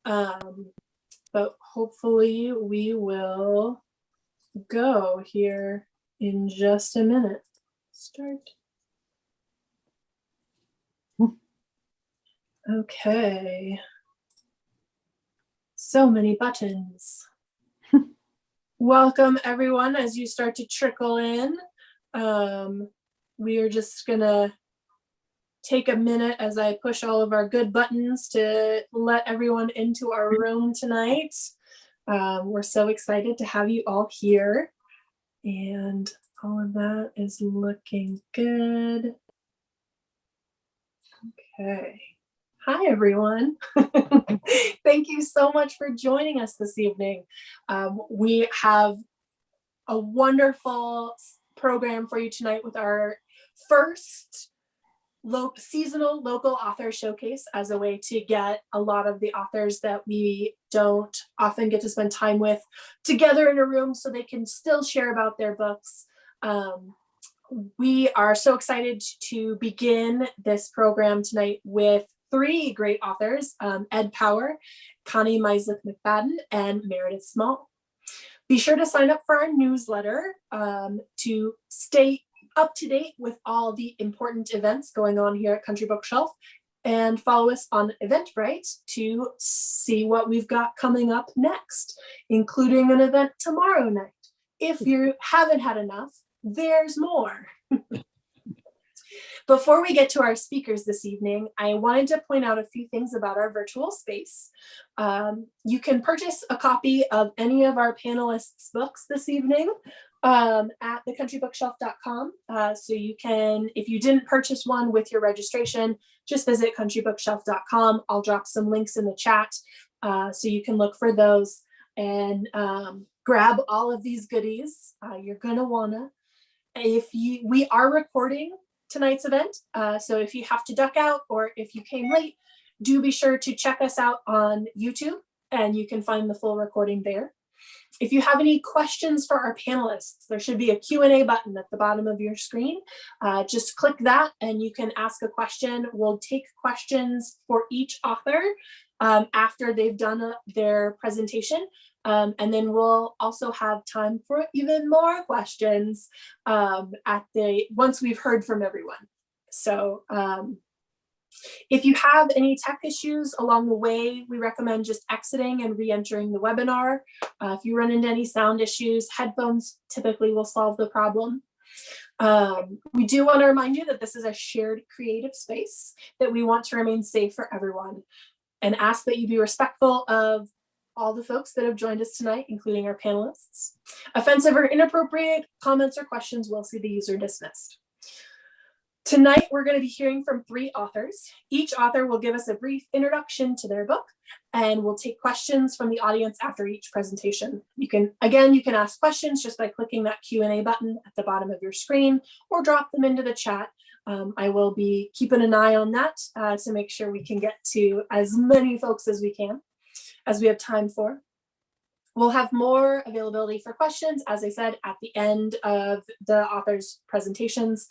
But hopefully we will go here in just a minute. Start. Okay. So many buttons. Welcome everyone as you start to trickle in. We are just gonna take a minute as I push all of our good buttons to let everyone into our room tonight. We're so excited to have you all here, and all of that is looking good. Okay. Hi, everyone. Thank you so much for joining us this evening. We have a wonderful program for you tonight with our first seasonal local author showcase as a way to get a lot of the authors that we don't often get to spend time with together in a room so they can still share about their books. We are so excited to begin this program tonight with three great authors, Ed Power, Connie Meislich-McFadden, and Meredith Small. Be sure to sign up for our newsletter to stay up to date with all the important events going on here at Country Bookshelf, and follow us on Eventbrite to see what we've got coming up next, including an event tomorrow night. If you haven't had enough, there's more. Before we get to our speakers this evening, I wanted to point out a few things about our virtual space. You can purchase a copy of any of our panelists' books this evening at thecountryBookshelf.com. So you can, if you didn't purchase one with your registration, just visit countrybookshelf.com. I'll drop some links in the chat so you can look for those and grab all of these goodies. You're gonna wanna. We are recording tonight's event, so if you have to duck out or if you came late, do be sure to check us out on YouTube, and you can find the full recording there. If you have any questions for our panelists, there should be a Q&A button at the bottom of your screen. Just click that and you can ask a question. We'll take questions for each author after they've done their presentation. And then we'll also have time for even more questions once we've heard from everyone. So if you have any tech issues along the way, we recommend just exiting and re-entering the webinar. If you run into any sound issues, headphones typically will solve the problem. We do want to remind you that this is a shared creative space, that we want to remain safe for everyone, and ask that you be respectful of all the folks that have joined us tonight, including our panelists. Offensive or inappropriate comments or questions will see the user dismissed. Tonight, we're going to be hearing from three authors. Each author will give us a brief introduction to their book, and we'll take questions from the audience after each presentation. You can ask questions just by clicking that Q&A button at the bottom of your screen, or drop them into the chat. I will be keeping an eye on that to make sure we can get to as many folks as we can, as we have time for. We'll have more availability for questions, as I said, at the end of the authors' presentations.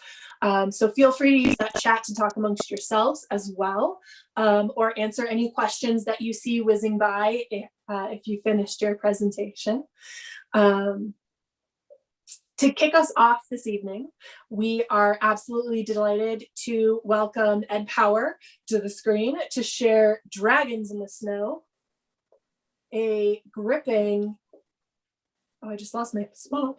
So feel free to use that chat to talk amongst yourselves as well, or answer any questions that you see whizzing by if you finished your presentation. To kick us off this evening, we are absolutely delighted to welcome Ed Power to the screen to share Dragons in the Snow, a gripping, I just lost my spot.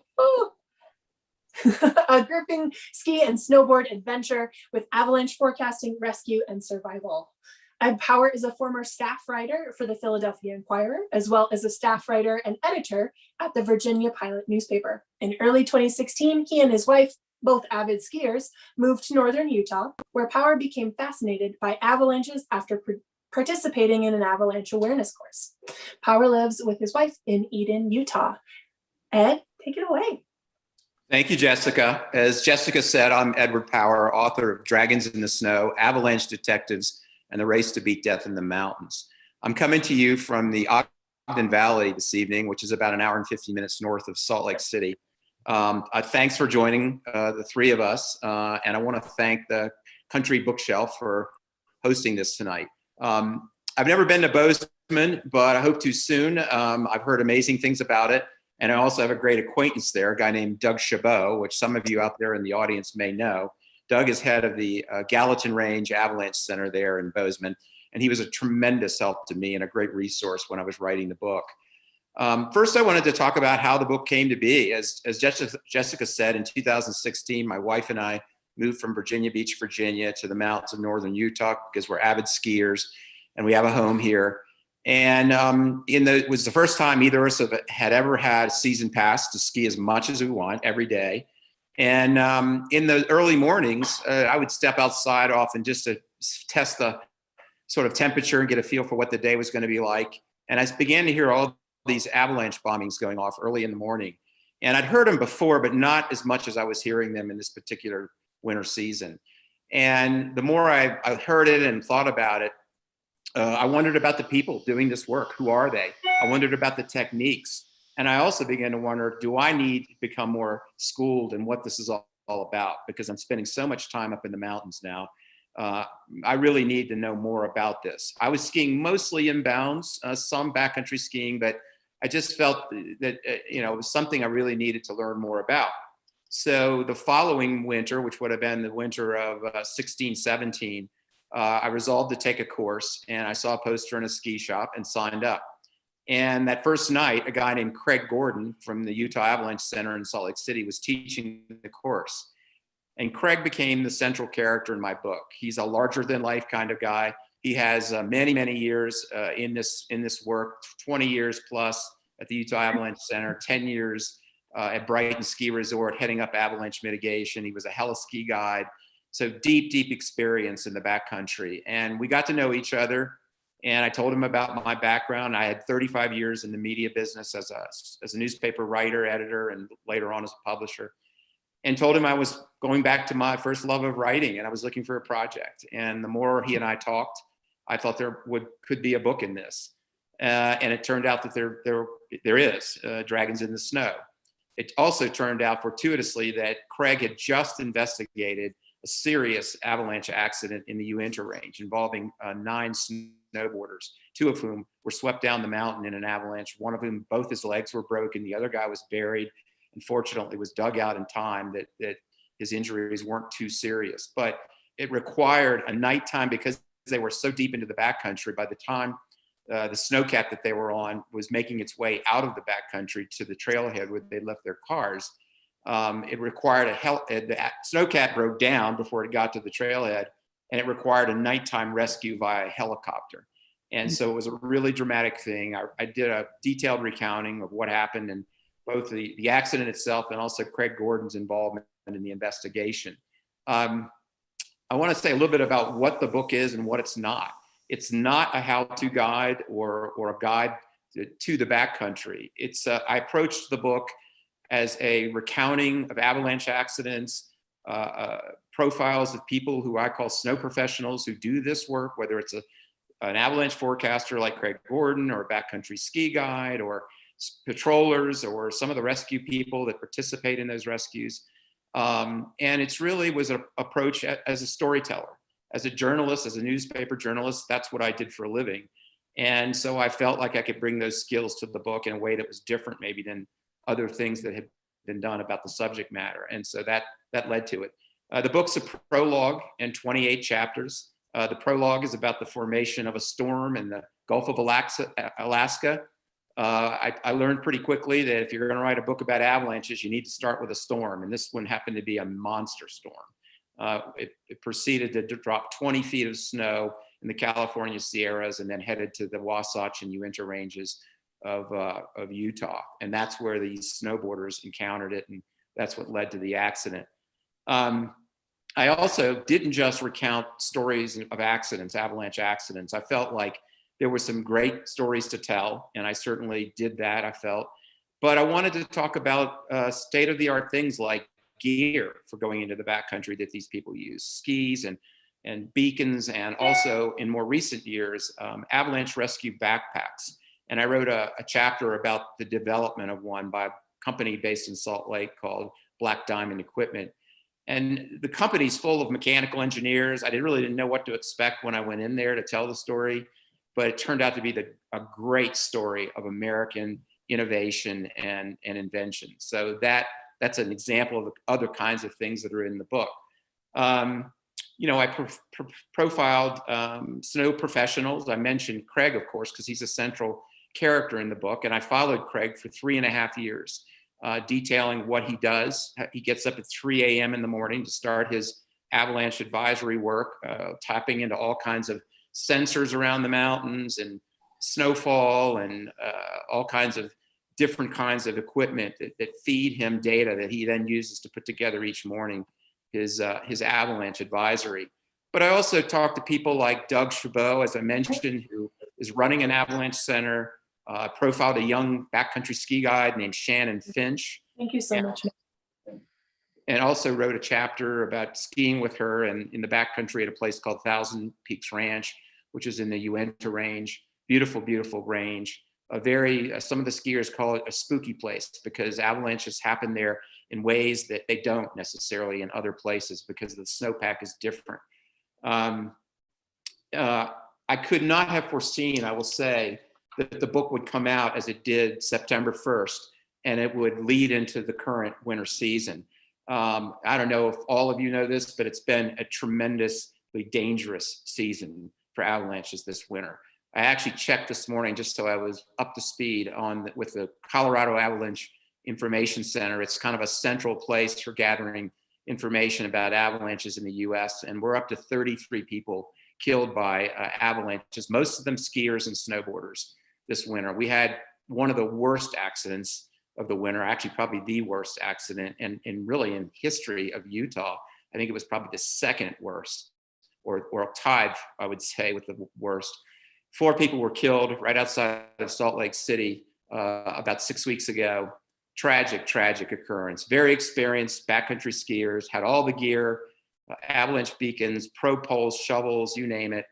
A gripping ski and snowboard adventure with avalanche forecasting, rescue, and survival. Ed Power is a former staff writer for the Philadelphia Inquirer, as well as a staff writer and editor at the Virginia Pilot newspaper. In early 2016, he and his wife, both avid skiers, moved to northern Utah, where Power became fascinated by avalanches after participating in an avalanche awareness course. Power lives with his wife in Eden, Utah. Ed, take it away. Thank you, Jessica. As Jessica said, I'm Edward Power, author of Dragons in the Snow, Avalanche Detectives, and The Race to Beat Death in the Mountains. I'm coming to you from the Ogden Valley this evening, which is about an hour and 50 minutes north of Salt Lake City. Thanks for joining the three of us, and I want to thank the Country Bookshelf for hosting this tonight. I've never been to Bozeman, Bozeman, but I hope to soon. I've heard amazing things about it. And I also have a great acquaintance there, a guy named Doug Chabot, which some of you out there in the audience may know. Doug is head of the Gallatin Range Avalanche Center there in Bozeman. And he was a tremendous help to me and a great resource when I was writing the book. First, I wanted to talk about how the book came to be. As Jessica said, in 2016, my wife and I moved from Virginia Beach, Virginia to the mountains of northern Utah because we're avid skiers and we have a home here. And it was the first time either of us had ever had a season pass to ski as much as we want every day. And in the early mornings, I would step outside often just to test the sort of temperature and get a feel for what the day was going to be like. And I began to hear all these avalanche bombings going off early in the morning. And I'd heard them before, but not as much as I was hearing them in this particular winter season. And the more I heard it and thought about it, I wondered about the people doing this work. Who are they? I wondered about the techniques. And I also began to wonder, do I need to become more schooled in what this is all about? Because I'm spending so much time up in the mountains now. I really need to know more about this. I was skiing mostly inbounds, some backcountry skiing, but I just felt that it was something I really needed to learn more about. So the following winter, which would have been the winter of 16, 17, I resolved to take a course, and I saw a poster in a ski shop and signed up. And that first night, a guy named Craig Gordon from the Utah Avalanche Center in Salt Lake City was teaching the course. And Craig became the central character in my book. He's a larger than life kind of guy. He has many, many years in this work, 20 years plus at the Utah Avalanche Center, 10 years at Brighton Ski Resort, heading up avalanche mitigation. He was a heli-ski guide. So deep, deep experience in the backcountry. And we got to know each other. And I told him about my background. I had 35 years in the media business as a newspaper writer, editor, and later on as a publisher. And told him I was going back to my first love of writing and I was looking for a project. And the more he and I talked, I thought there could be a book in this. And it turned out that there is Dragons in the Snow. It also turned out fortuitously that Craig had just investigated a serious avalanche accident in the Uinta range involving 9 snowboarders, 2 of whom were swept down the mountain in an avalanche, one of whom both his legs were broken, the other guy was buried, and fortunately was dug out in time that his injuries weren't too serious. But it required a nighttime, because they were so deep into the backcountry. By the time the snowcat that they were on was making its way out of the backcountry to the trailhead where they left their cars, it required the snowcat broke down before it got to the trailhead, and it required a nighttime rescue via helicopter. And so it was a really dramatic thing. I did a detailed recounting of what happened, and both the accident itself and also Craig Gordon's involvement in the investigation. I want to say a little bit about what the book is and what it's not. It's not a how-to guide or a guide to the backcountry. I approached the book as a recounting of avalanche accidents, profiles of people who I call snow professionals who do this work, whether it's an avalanche forecaster like Craig Gordon, or a backcountry ski guide, or patrollers, or some of the rescue people that participate in those rescues. And it's really was an approach as a storyteller, as a journalist, as a newspaper journalist. That's what I did for a living. And so I felt like I could bring those skills to the book in a way that was different maybe than other things that had been done about the subject matter. And so that led to it. The book's a prologue and 28 chapters. The prologue is about the formation of a storm in the Gulf of Alaska. I learned pretty quickly that if you're going to write a book about avalanches, you need to start with a storm. And this one happened to be a monster storm. It proceeded to drop 20 feet of snow in the California Sierras and then headed to the Wasatch and Uinta ranges of Utah. And that's where these snowboarders encountered it. And that's what led to the accident. I also didn't just recount stories of accidents, avalanche accidents. I felt like there were some great stories to tell, and I certainly did that, I felt. But I wanted to talk about state-of-the-art things like gear for going into the backcountry that these people use, skis and beacons, and also in more recent years, avalanche rescue backpacks. And I wrote a chapter about the development of one by a company based in Salt Lake called Black Diamond Equipment. And the company's full of mechanical engineers. I really didn't know what to expect when I went in there to tell the story. but it turned out to be a great story of American innovation and invention. So that's an example of the other kinds of things that are in the book. I profiled snow professionals. I mentioned Craig, of course, because he's a central character in the book. And I followed Craig for 3.5 years, detailing what he does. He gets up at 3 a.m. in the morning to start his avalanche advisory work, tapping into all kinds of sensors around the mountains and snowfall and all kinds of different kinds of equipment that feed him data that he then uses to put together each morning his avalanche advisory. But I also talked to people like Doug Chabot, as I mentioned, who is running an avalanche center. Profiled a young backcountry ski guide named Shannon Finch. Thank you so much. And also wrote a chapter about skiing with her and in the backcountry at a place called Thousand Peaks Ranch, which is in the Uinta range. Beautiful, beautiful range. Some of the skiers call it a spooky place because avalanches happen there in ways that they don't necessarily in other places because the snowpack is different. I could not have foreseen, I will say, that the book would come out as it did September 1st, and it would lead into the current winter season. I don't know if all of you know this, but it's been a tremendously dangerous season for avalanches this winter. I actually checked this morning just so I was up to speed with the Colorado Avalanche Information Center. It's kind of a central place for gathering information about avalanches in the US, and we're up to 33 people killed by avalanches, most of them skiers and snowboarders this winter. We had one of the worst accidents of the winter, actually probably the worst accident and really in history of Utah. I think it was probably the second worst or tied, I would say, with the worst. 4 people were killed right outside of Salt Lake City about 6 weeks ago. Tragic, tragic occurrence. Very experienced backcountry skiers, had all the gear, avalanche beacons, pro poles, shovels, you name it.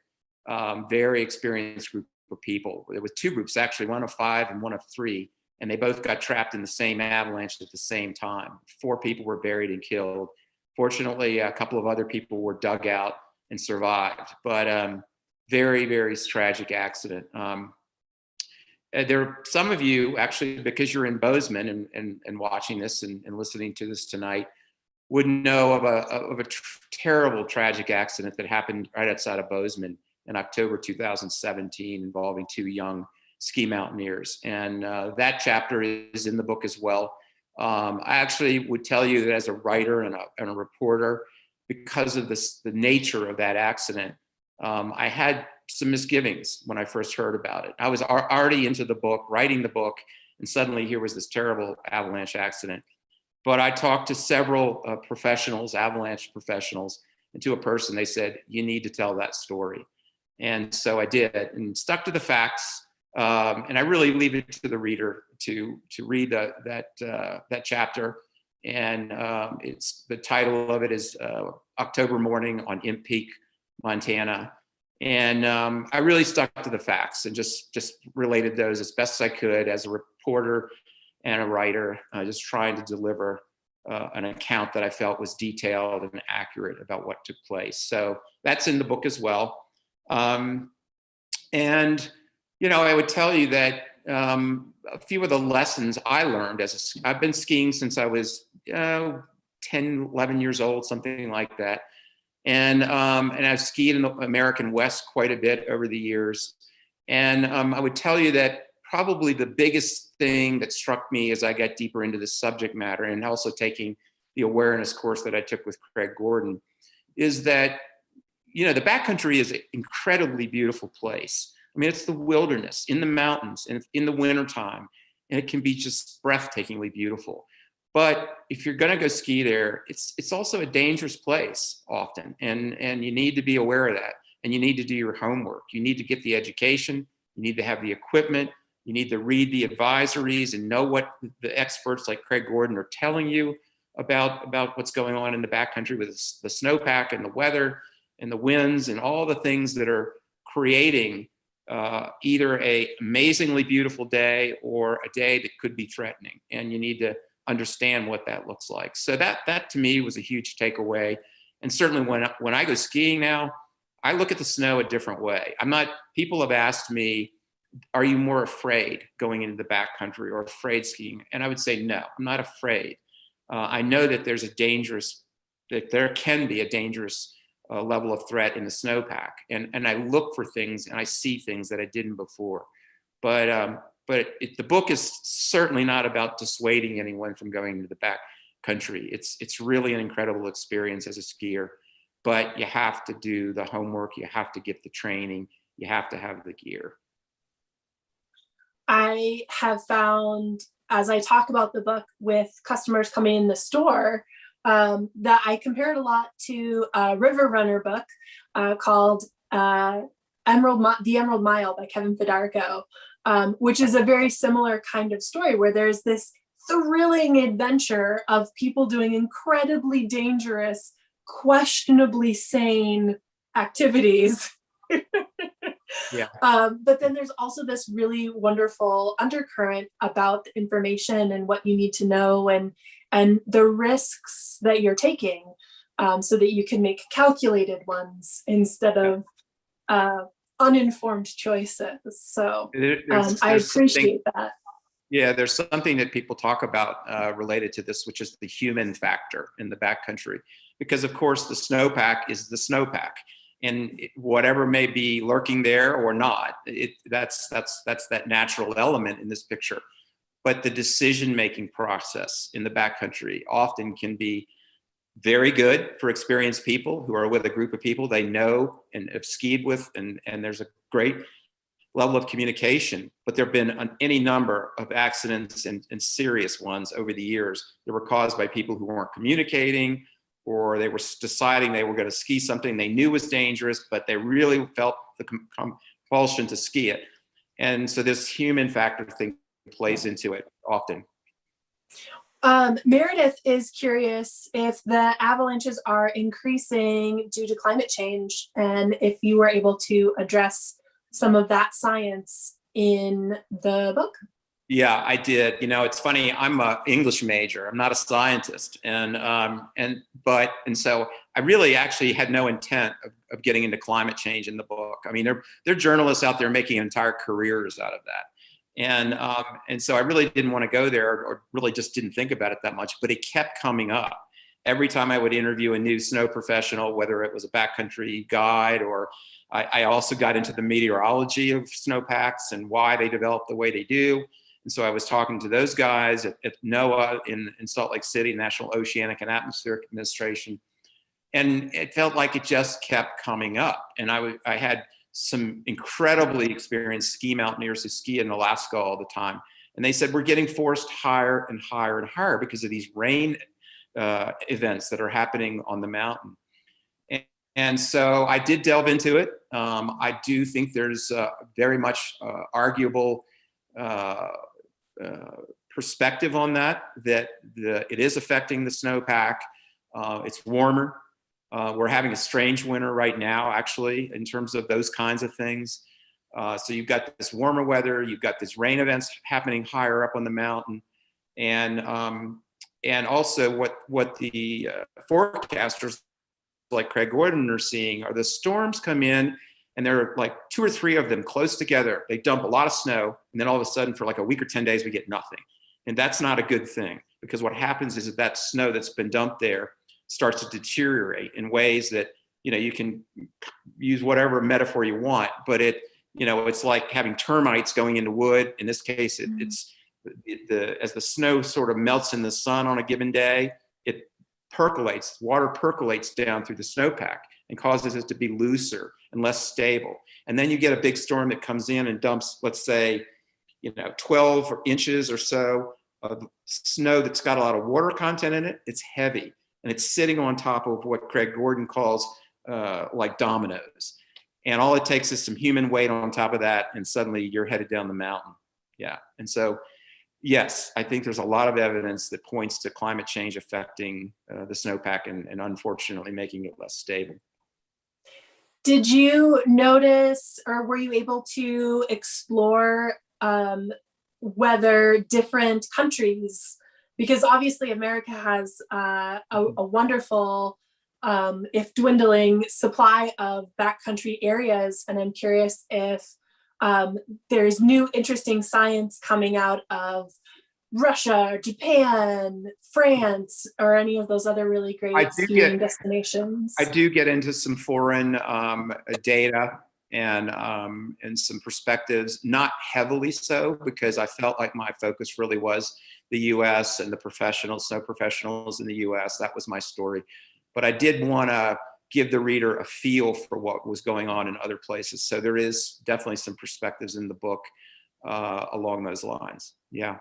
Very experienced group of people. There was 2 groups actually, one of 5 and one of 3, and they both got trapped in the same avalanche at the same time. 4 people were buried and killed. Fortunately, a couple of other people were dug out and survived, but very, very tragic accident. There are some of you actually, because you're in Bozeman and watching this and listening to this tonight, would know of a terrible tragic accident that happened right outside of Bozeman in October 2017 involving 2 young ski mountaineers. And that chapter is in the book as well. I actually would tell you that as a writer and a reporter, because of the nature of that accident, I had some misgivings when I first heard about it. I was already into the book, writing the book, and suddenly here was this terrible avalanche accident. But I talked to several professionals, avalanche professionals, and to a person, they said, you need to tell that story. And so I did, and stuck to the facts. And I really leave it to the reader to read that chapter. And the title of it is October Morning on Imp Peak, Montana. And I really stuck to the facts and just related those as best as I could as a reporter and a writer, just trying to deliver an account that I felt was detailed and accurate about what took place. So that's in the book as well. And, I would tell you that a few of the lessons I learned I've been skiing since I was 10, 11 years old, something like that. And I've skied in the American West quite a bit over the years. And I would tell you that probably the biggest thing that struck me as I got deeper into this subject matter, and also taking the awareness course that I took with Craig Gordon, is that, the backcountry is an incredibly beautiful place. I mean, it's the wilderness in the mountains and in the wintertime, and it can be just breathtakingly beautiful. But if you're going to go ski there, it's also a dangerous place often, and you need to be aware of that, and you need to do your homework. You need to get the education, you need to have the equipment, you need to read the advisories and know what the experts like Craig Gordon are telling you about what's going on in the backcountry with the snowpack and the weather and the winds and all the things that are creating either a amazingly beautiful day or a day that could be threatening, and you need to understand what that looks like. So that to me was a huge takeaway. And certainly when I go skiing now, I look at the snow a different way. People have asked me, are you more afraid going into the backcountry or afraid skiing? And I would say, no, I'm not afraid. I know that there can be a dangerous level of threat in the snowpack. And I look for things and I see things that I didn't before. But the book is certainly not about dissuading anyone from going into the backcountry. It's really an incredible experience as a skier, but you have to do the homework. You have to get the training. You have to have the gear. I have found, as I talk about the book with customers coming in the store, that I compare it a lot to a river runner book called The Emerald Mile by Kevin Fidarco, which is a very similar kind of story where there's this thrilling adventure of people doing incredibly dangerous, questionably sane activities. Yeah. But then there's also this really wonderful undercurrent about the information and what you need to know and the risks that you're taking, so that you can make calculated ones instead of uninformed choices. So I appreciate that. Yeah, there's something that people talk about related to this, which is the human factor in the backcountry, because of course the snowpack is the snowpack. And whatever may be lurking there or not, that's that natural element in this picture. But the decision-making process in the backcountry often can be very good for experienced people who are with a group of people they know and have skied with, and there's a great level of communication. But there have been any number of accidents and serious ones over the years that were caused by people who weren't communicating, or they were deciding they were going to ski something they knew was dangerous, but they really felt the compulsion to ski it. And so this human factor thing plays into it often. Meredith is curious if the avalanches are increasing due to climate change, and if you were able to address some of that science in the book. Yeah, I did. You know, it's funny. I'm an English major. I'm not a scientist, and so I really actually had no intent of getting into climate change in the book. I mean, there are journalists out there making entire careers out of that, and so I really didn't want to go there, or really just didn't think about it that much. But it kept coming up every time I would interview a new snow professional, whether it was a backcountry guide or I also got into the meteorology of snowpacks and why they develop the way they do. And so I was talking to those guys at NOAA in Salt Lake City, National Oceanic and Atmospheric Administration. And it felt like it just kept coming up. And I had some incredibly experienced ski mountaineers who ski in Alaska all the time. And they said, we're getting forced higher and higher and higher because of these rain events that are happening on the mountain. And so I did delve into it. I do think there's very much arguable perspective on that it is affecting the snowpack. It's warmer. We're having a strange winter right now, actually, in terms of those kinds of things. So you've got this warmer weather, you've got these rain events happening higher up on the mountain, and also what the forecasters like Craig Gordon are seeing are the storms come in, and there are like 2 or 3 of them close together. They dump a lot of snow, and then all of a sudden for like a week or 10 days, we get nothing. And that's not a good thing, because what happens is that snow that's been dumped there starts to deteriorate in ways that, you know, you can use whatever metaphor you want, but it's like having termites going into wood. In this case, as the snow sort of melts in the sun on a given day, water percolates down through the snowpack and causes it to be looser and less stable. And then you get a big storm that comes in and dumps, let's say, 12 inches or so of snow that's got a lot of water content in it. It's heavy, and it's sitting on top of what Craig Gordon calls like dominoes. And all it takes is some human weight on top of that, and suddenly you're headed down the mountain. Yeah. And so, yes, I think there's a lot of evidence that points to climate change affecting the snowpack and unfortunately making it less stable. Did you notice, or were you able to explore whether different countries, because obviously America has a wonderful if dwindling supply of backcountry areas. And I'm curious if there's new interesting science coming out of Russia, Japan, France, or any of those other really great skiing destinations. I do get into some foreign data and some perspectives, not heavily so, because I felt like my focus really was the US and the professionals, snow professionals in the US. That was my story. But I did want to give the reader a feel for what was going on in other places. So there is definitely some perspectives in the book along those lines. Yeah.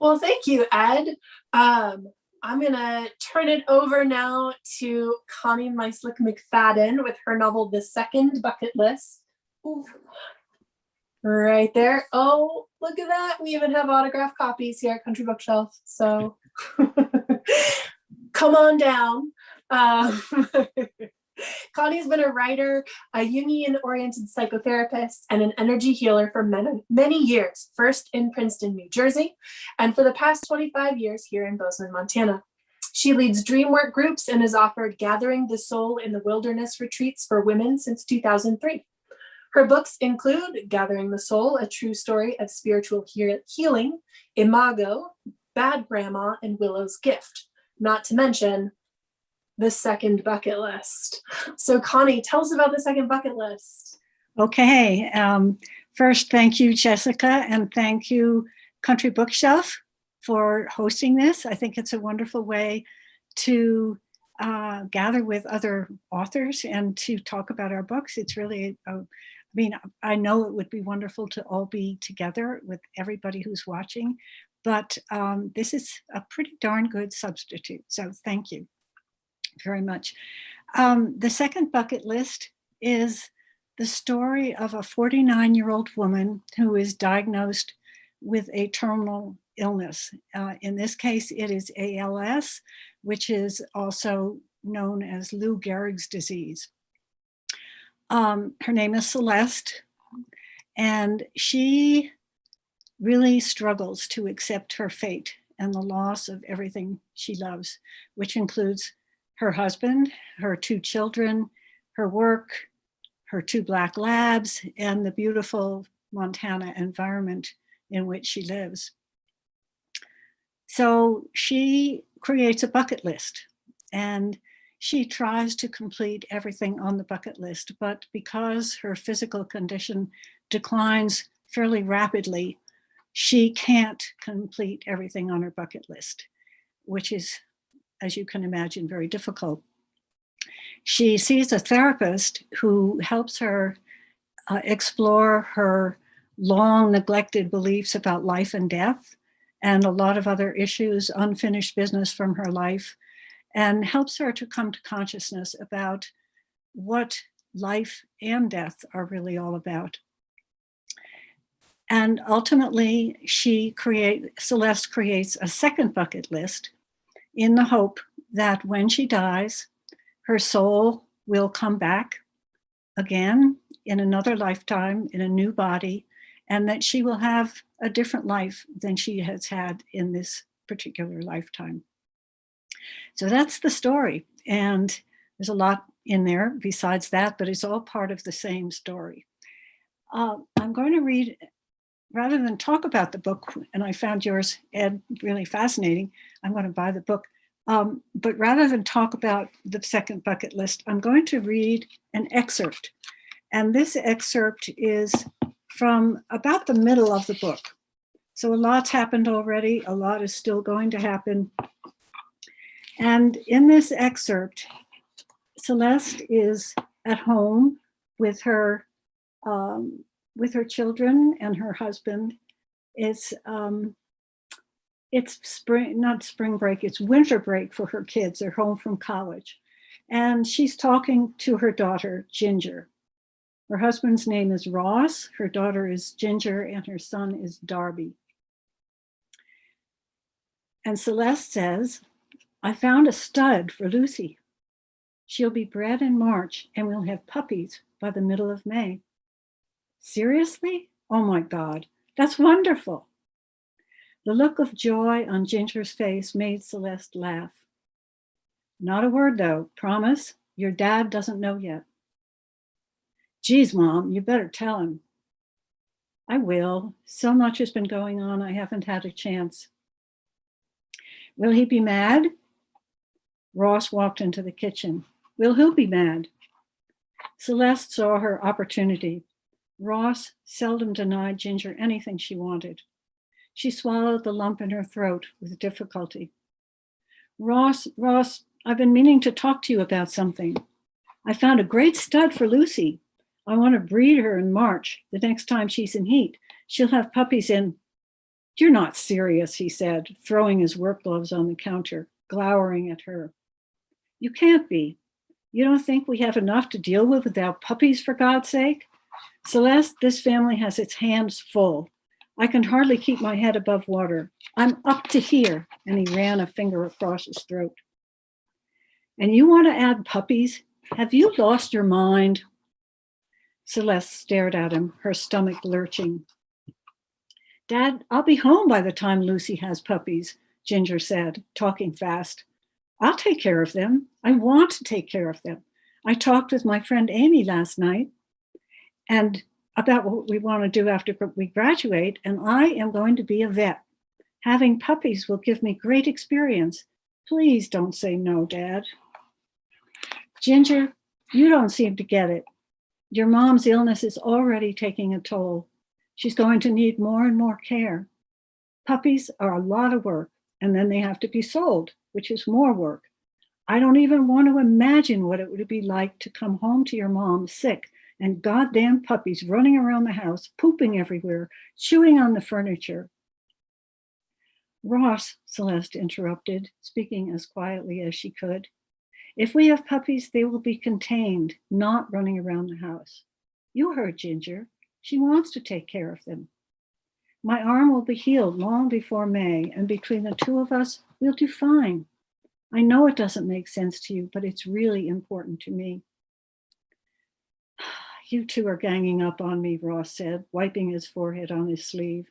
Well, thank you, Ed. I'm going to turn it over now to Connie Meislick McFadden with her novel, The Second Bucket List. Ooh. Right there. Oh, look at that. We even have autographed copies here at Country Bookshelf. So come on down. Connie's been a writer, a Jungian-oriented psychotherapist, and an energy healer for many years, first in Princeton, New Jersey, and for the past 25 years here in Bozeman, Montana. She leads dream work groups and has offered Gathering the Soul in the Wilderness retreats for women since 2003. Her books include Gathering the Soul, a true story of spiritual healing, Imago, Bad Grandma, and Willow's Gift, not to mention The Second Bucket List. So Connie, tell us about The Second Bucket List. Okay. First, thank you, Jessica, and thank you, Country Bookshelf, for hosting this. I think it's a wonderful way to gather with other authors and to talk about our books. It's really, I know it would be wonderful to all be together with everybody who's watching, but this is a pretty darn good substitute. So thank you very much. The Second Bucket List is the story of a 49-year-old woman who is diagnosed with a terminal illness. In this case, it is ALS, which is also known as Lou Gehrig's disease. Her name is Celeste, and she really struggles to accept her fate and the loss of everything she loves, which includes her husband, her 2 children, her work, her 2 black labs, and the beautiful Montana environment in which she lives. So she creates a bucket list, and she tries to complete everything on the bucket list, but because her physical condition declines fairly rapidly, she can't complete everything on her bucket list, which is, as you can imagine, very difficult. She sees a therapist who helps her explore her long neglected beliefs about life and death and a lot of other issues, unfinished business from her life, and helps her to come to consciousness about what life and death are really all about. And ultimately, Celeste creates a second bucket list in the hope that when she dies, her soul will come back again in another lifetime, in a new body, and that she will have a different life than she has had in this particular lifetime. So that's the story. And there's a lot in there besides that, but it's all part of the same story. I'm going to read, rather than talk about the book, and I found yours, Ed, really fascinating. I'm going to buy the book. But rather than talk about the second bucket list, I'm going to read an excerpt. And this excerpt is from about the middle of the book. So a lot's happened already. A lot is still going to happen. And in this excerpt, Celeste is at home with her children and her husband. It's not spring break, it's winter break for her kids. They're home from college. And she's talking to her daughter, Ginger. Her husband's name is Ross, her daughter is Ginger, and her son is Darby. And Celeste says, I found a stud for Lucy. She'll be bred in March and we'll have puppies by the middle of May. Seriously? Oh my God, that's wonderful. The look of joy on Ginger's face made Celeste laugh. Not a word though, promise? Your dad doesn't know yet. Geez, Mom, you better tell him. I will. So much has been going on, I haven't had a chance. Will he be mad? Ross walked into the kitchen. Will who be mad? Celeste saw her opportunity. Ross seldom denied Ginger anything she wanted. She swallowed the lump in her throat with difficulty. Ross, I've been meaning to talk to you about something. I found a great stud for Lucy. I want to breed her in March, the next time she's in heat. She'll have puppies in. You're not serious, he said, throwing his work gloves on the counter, glowering at her. You can't be. You don't think we have enough to deal with without puppies, for God's sake? Celeste, this family has its hands full. I can hardly keep my head above water. I'm up to here. And he ran a finger across his throat. And you want to add puppies? Have you lost your mind? Celeste stared at him, her stomach lurching. Dad, I'll be home by the time Lucy has puppies, Ginger said, talking fast. I'll take care of them. I want to take care of them. I talked with my friend Amy last night and about what we want to do after we graduate, and I am going to be a vet. Having puppies will give me great experience. Please don't say no, Dad. Ginger, you don't seem to get it. Your mom's illness is already taking a toll. She's going to need more and more care. Puppies are a lot of work, and then they have to be sold, which is more work. I don't even want to imagine what it would be like to come home to your mom sick and goddamn puppies running around the house, pooping everywhere, chewing on the furniture. Ross, Celeste interrupted, speaking as quietly as she could. If we have puppies, they will be contained, not running around the house. You heard Ginger. She wants to take care of them. My arm will be healed long before May, and between the two of us, we'll do fine. I know it doesn't make sense to you, but it's really important to me. You two are ganging up on me, Ross said, wiping his forehead on his sleeve.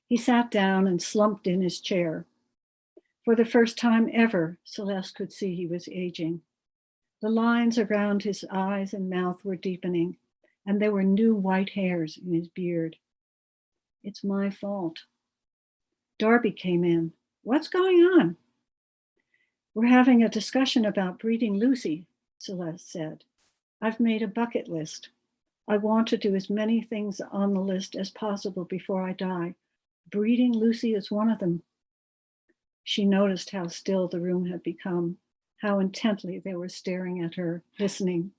He sat down and slumped in his chair. For the first time ever, Celeste could see he was aging. The lines around his eyes and mouth were deepening, and there were new white hairs in his beard. It's my fault. Darby came in. What's going on? We're having a discussion about breeding Lucy, Celeste said. I've made a bucket list. I want to do as many things on the list as possible before I die. Breeding Lucy is one of them. She noticed how still the room had become, how intently they were staring at her, listening.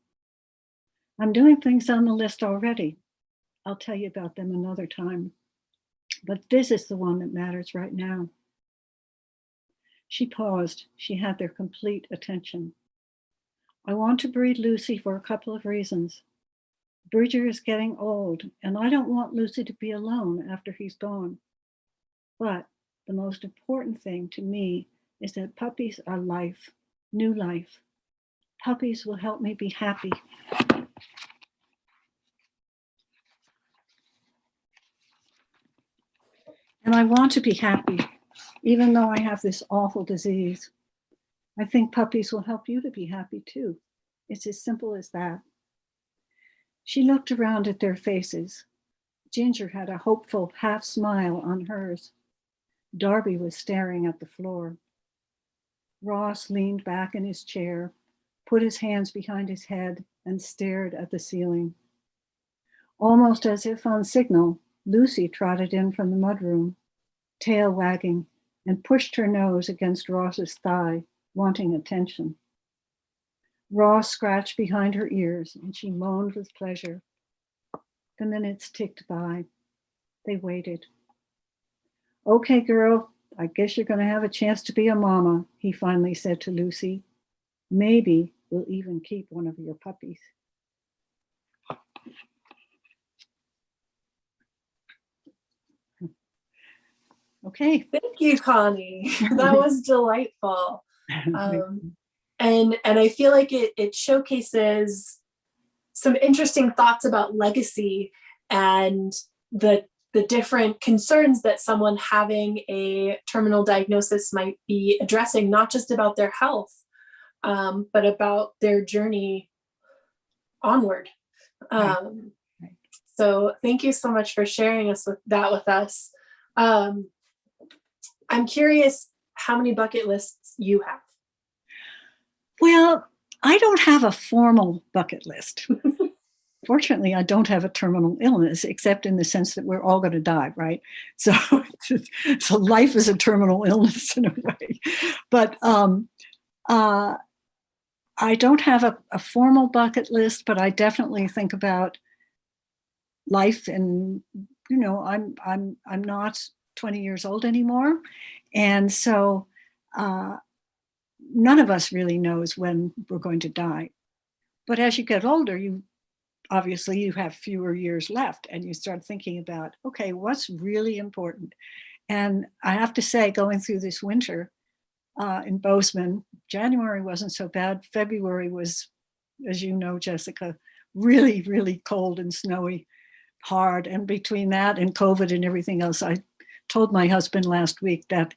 I'm doing things on the list already. I'll tell you about them another time. But this is the one that matters right now. She paused. She had their complete attention. I want to breed Lucy for a couple of reasons. Bridger is getting old, and I don't want Lucy to be alone after he's gone. But the most important thing to me is that puppies are life, new life. Puppies will help me be happy. And I want to be happy, even though I have this awful disease. I think puppies will help you to be happy too. It's as simple as that. She looked around at their faces. Ginger had a hopeful half smile on hers. Darby was staring at the floor. Ross leaned back in his chair, put his hands behind his head, and stared at the ceiling. Almost as if on signal, Lucy trotted in from the mudroom, tail wagging, and pushed her nose against Ross's thigh, wanting attention. Ross scratched behind her ears, and she moaned with pleasure. The minutes ticked by. They waited. Okay, girl, I guess you're going to have a chance to be a mama, he finally said to Lucy. Maybe we'll even keep one of your puppies. Okay. Thank you, Connie. That was delightful. And I feel like it showcases some interesting thoughts about legacy and the different concerns that someone having a terminal diagnosis might be addressing, not just about their health, but about their journey onward. Right. So thank you so much for sharing that with us. I'm curious how many bucket lists you have. Well, I don't have a formal bucket list. Fortunately, I don't have a terminal illness, except in the sense that we're all going to die, right? So, so life is a terminal illness in a way. But I don't have a formal bucket list, but I definitely think about life, and I'm not 20 years old anymore, and so none of us really knows when we're going to die. But as you get older, you have fewer years left, and you start thinking about, okay, what's really important? And I have to say, going through this winter in Bozeman, January wasn't so bad. February was, as you know, Jessica, really, really cold and snowy, hard. And between that and COVID and everything else, I told my husband last week that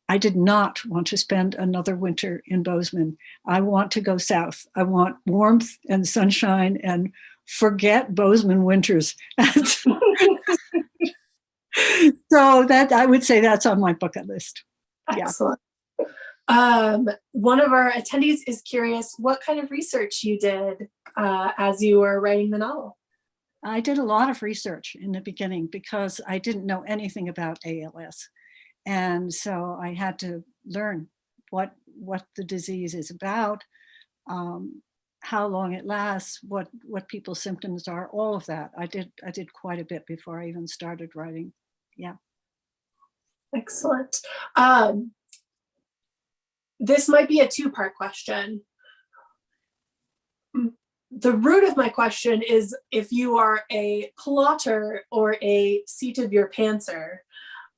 I did not want to spend another winter in Bozeman. I want to go south. I want warmth and sunshine, and forget Bozeman winters. So that, I would say, that's on my bucket list. Excellent. One of our attendees is curious what kind of research you did as you were writing the novel. I did a lot of research in the beginning because I didn't know anything about ALS. And so I had to learn what the disease is about, how long it lasts, what people's symptoms are, all of that. I did quite a bit before I even started writing. Yeah. Excellent. This might be a two-part question. The root of my question is if you are a plotter or a seat of your pantser.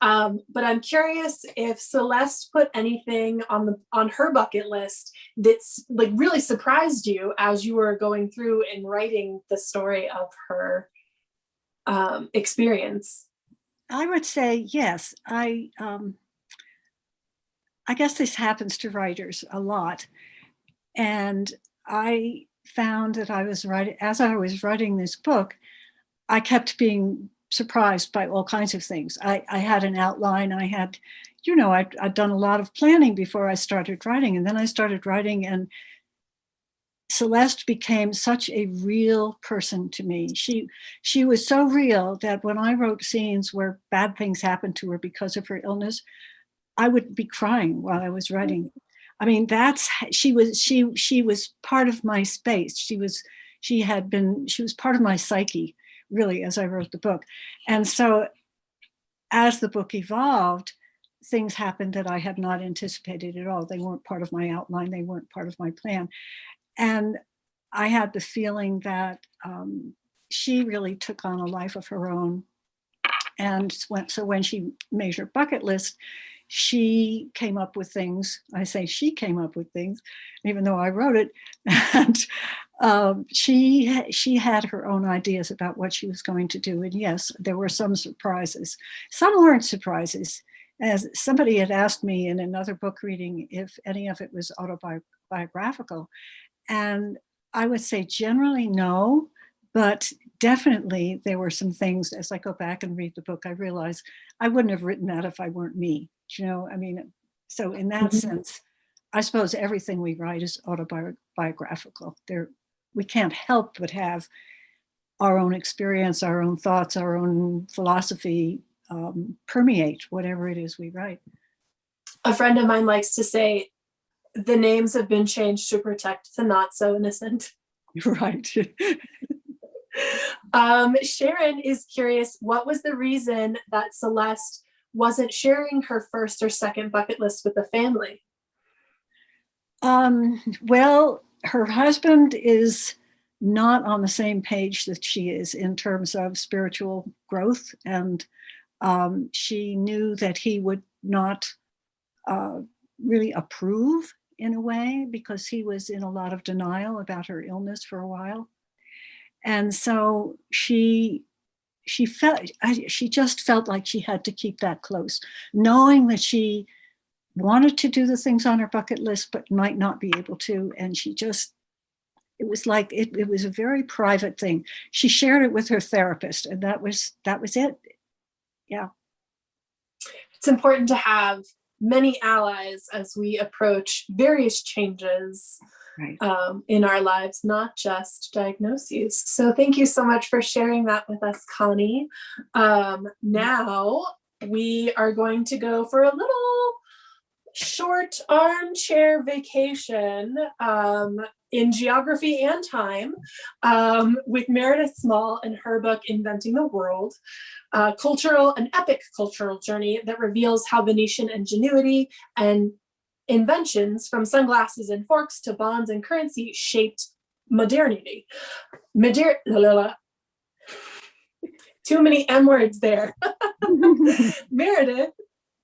But I'm curious if Celeste put anything on her bucket list that's like really surprised you as you were going through and writing the story of her experience. I would say yes. I guess this happens to writers a lot, and I found that as I was writing this book, I kept being surprised by all kinds of things. I had an outline. I had, I'd done a lot of planning before I started writing, and then I started writing, and Celeste became such a real person to me. She was so real that when I wrote scenes where bad things happened to her because of her illness, I would be crying while I was writing. I mean, she was part of my space. She was part of my psyche, really, as I wrote the book. And so as the book evolved, things happened that I had not anticipated at all. They weren't part of my outline. They weren't part of my plan. And I had the feeling that she really took on a life of her own. And so when she made her bucket list, she came up with things. I say she came up with things, even though I wrote it. And she had her own ideas about what she was going to do. And yes, there were some surprises. Some weren't surprises. As somebody had asked me in another book reading if any of it was autobiographical. And I would say generally no, but definitely there were some things, as I go back and read the book, I realize I wouldn't have written that if I weren't me. I mean, so in that sense, I suppose everything we write is autobiographical. We can't help but have our own experience, our own thoughts, our own philosophy permeate whatever it is we write. A friend of mine likes to say, the names have been changed to protect the not so innocent. Right. Sharon is curious, what was the reason that Celeste wasn't sharing her first or second bucket list with the family? Well, her husband is not on the same page that she is in terms of spiritual growth. And she knew that he would not really approve in a way, because he was in a lot of denial about her illness for a while. And so she just felt like she had to keep that close, knowing that she wanted to do the things on her bucket list, but might not be able to. And she just, it was like, it was a very private thing. She shared it with her therapist, and that was it. Yeah. It's important to have many allies as we approach various changes in our lives, not just diagnoses. So thank you so much for sharing that with us, Connie. Now we are going to go for a little short armchair vacation in geography and time with Meredith Small and her book, Inventing the World, cultural and epic cultural journey that reveals how Venetian ingenuity and inventions, from sunglasses and forks to bonds and currency, shaped modernity. Too many M words there. Meredith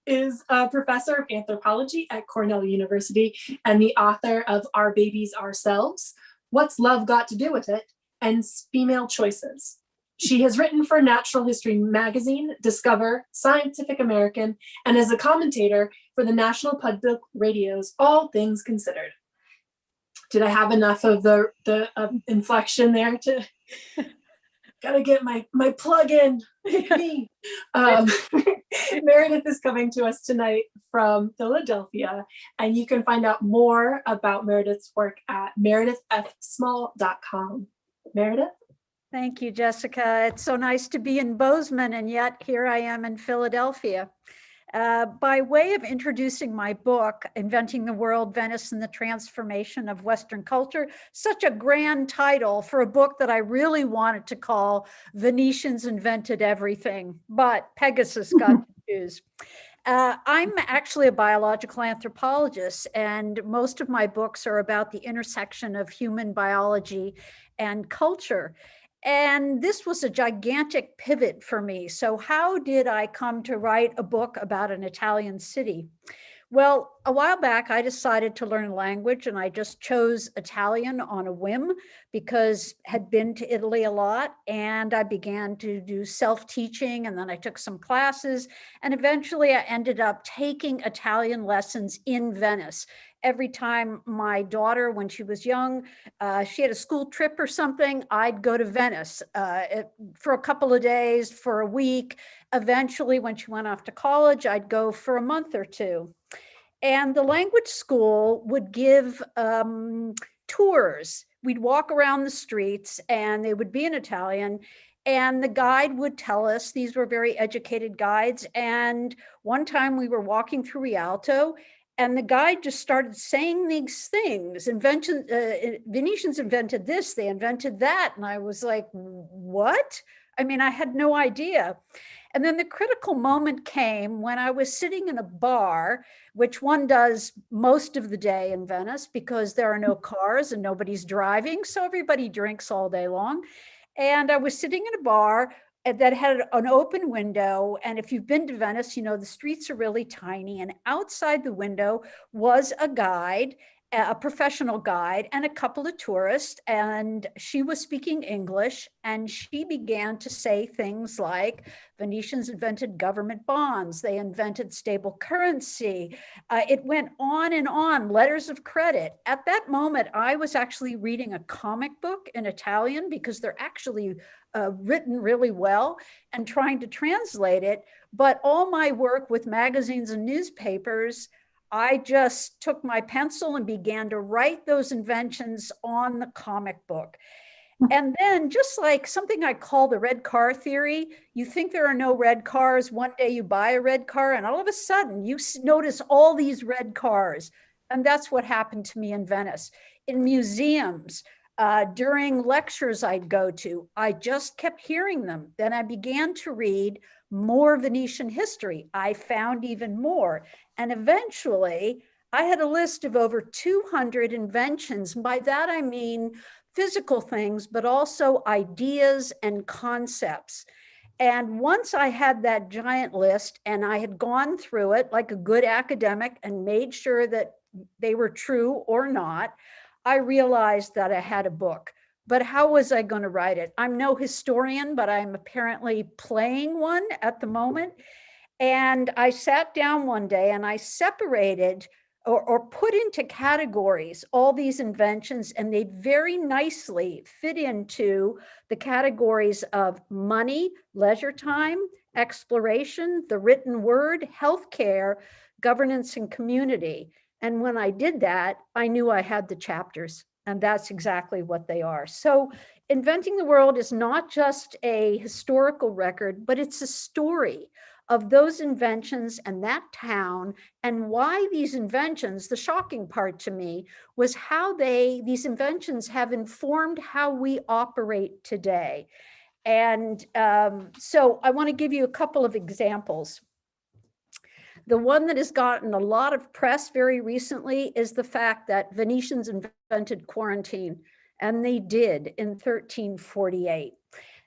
is a professor of anthropology at Cornell University and the author of Our Babies Ourselves, What's Love Got to Do with It, and Female Choices. She has written for Natural History Magazine, Discover, Scientific American, and as a commentator for the National Public Radio's All Things Considered. Did I have enough of the inflection there to... Gotta get my plug in. Me. Meredith is coming to us tonight from Philadelphia, and you can find out more about Meredith's work at meredithfsmall.com. Meredith? Thank you, Jessica. It's so nice to be in Bozeman, and yet here I am in Philadelphia. By way of introducing my book, Inventing the World, Venice and the Transformation of Western Culture, such a grand title for a book that I really wanted to call Venetians Invented Everything, but Pegasus got to choose. I'm actually a biological anthropologist, and most of my books are about the intersection of human biology and culture. And this was a gigantic pivot for me. So how did I come to write a book about an Italian city? Well, a while back, I decided to learn a language, and I just chose Italian on a whim because I had been to Italy a lot, and I began to do self-teaching, and then I took some classes, and eventually I ended up taking Italian lessons in Venice. Every time my daughter, when she was young, she had a school trip or something, I'd go to Venice for a couple of days, for a week. Eventually, when she went off to college, I'd go for a month or two. And the language school would give tours. We'd walk around the streets, and they would be in Italian. And the guide would tell us, these were very educated guides. And one time we were walking through Rialto, and the guide just started saying these things. Venetians invented this, they invented that. And I was like, what? I mean, I had no idea. And then the critical moment came when I was sitting in a bar, which one does most of the day in Venice because there are no cars and nobody's driving. So everybody drinks all day long. And I was sitting in a bar that had an open window. And if you've been to Venice, you know, the streets are really tiny. And outside the window was a guide, a professional guide, and a couple of tourists. And she was speaking English, and she began to say things like, Venetians invented government bonds. They invented stable currency. It went on and on, letters of credit. At that moment, I was actually reading a comic book in Italian because they're actually written really well, and trying to translate it. But all my work with magazines and newspapers, I just took my pencil and began to write those inventions on the comic book. And then, just like something I call the red car theory, you think there are no red cars. One day you buy a red car, and all of a sudden you notice all these red cars. And that's what happened to me in Venice. In museums, during lectures I'd go to, I just kept hearing them. Then I began to read more Venetian history. I found even more. And eventually, I had a list of over 200 inventions. By that, I mean physical things, but also ideas and concepts. And once I had that giant list and I had gone through it like a good academic and made sure that they were true or not, I realized that I had a book. But how was I going to write it? I'm no historian, but I'm apparently playing one at the moment. And I sat down one day and I separated or put into categories all these inventions, and they very nicely fit into the categories of money, leisure time, exploration, the written word, healthcare, governance, and community. And when I did that, I knew I had the chapters, and that's exactly what they are. So Inventing the World is not just a historical record, but it's a story of those inventions and that town, and why these inventions, the shocking part to me, was how these inventions have informed how we operate today. And so I want to give you a couple of examples. The one that has gotten a lot of press very recently is the fact that Venetians invented quarantine, and they did in 1348.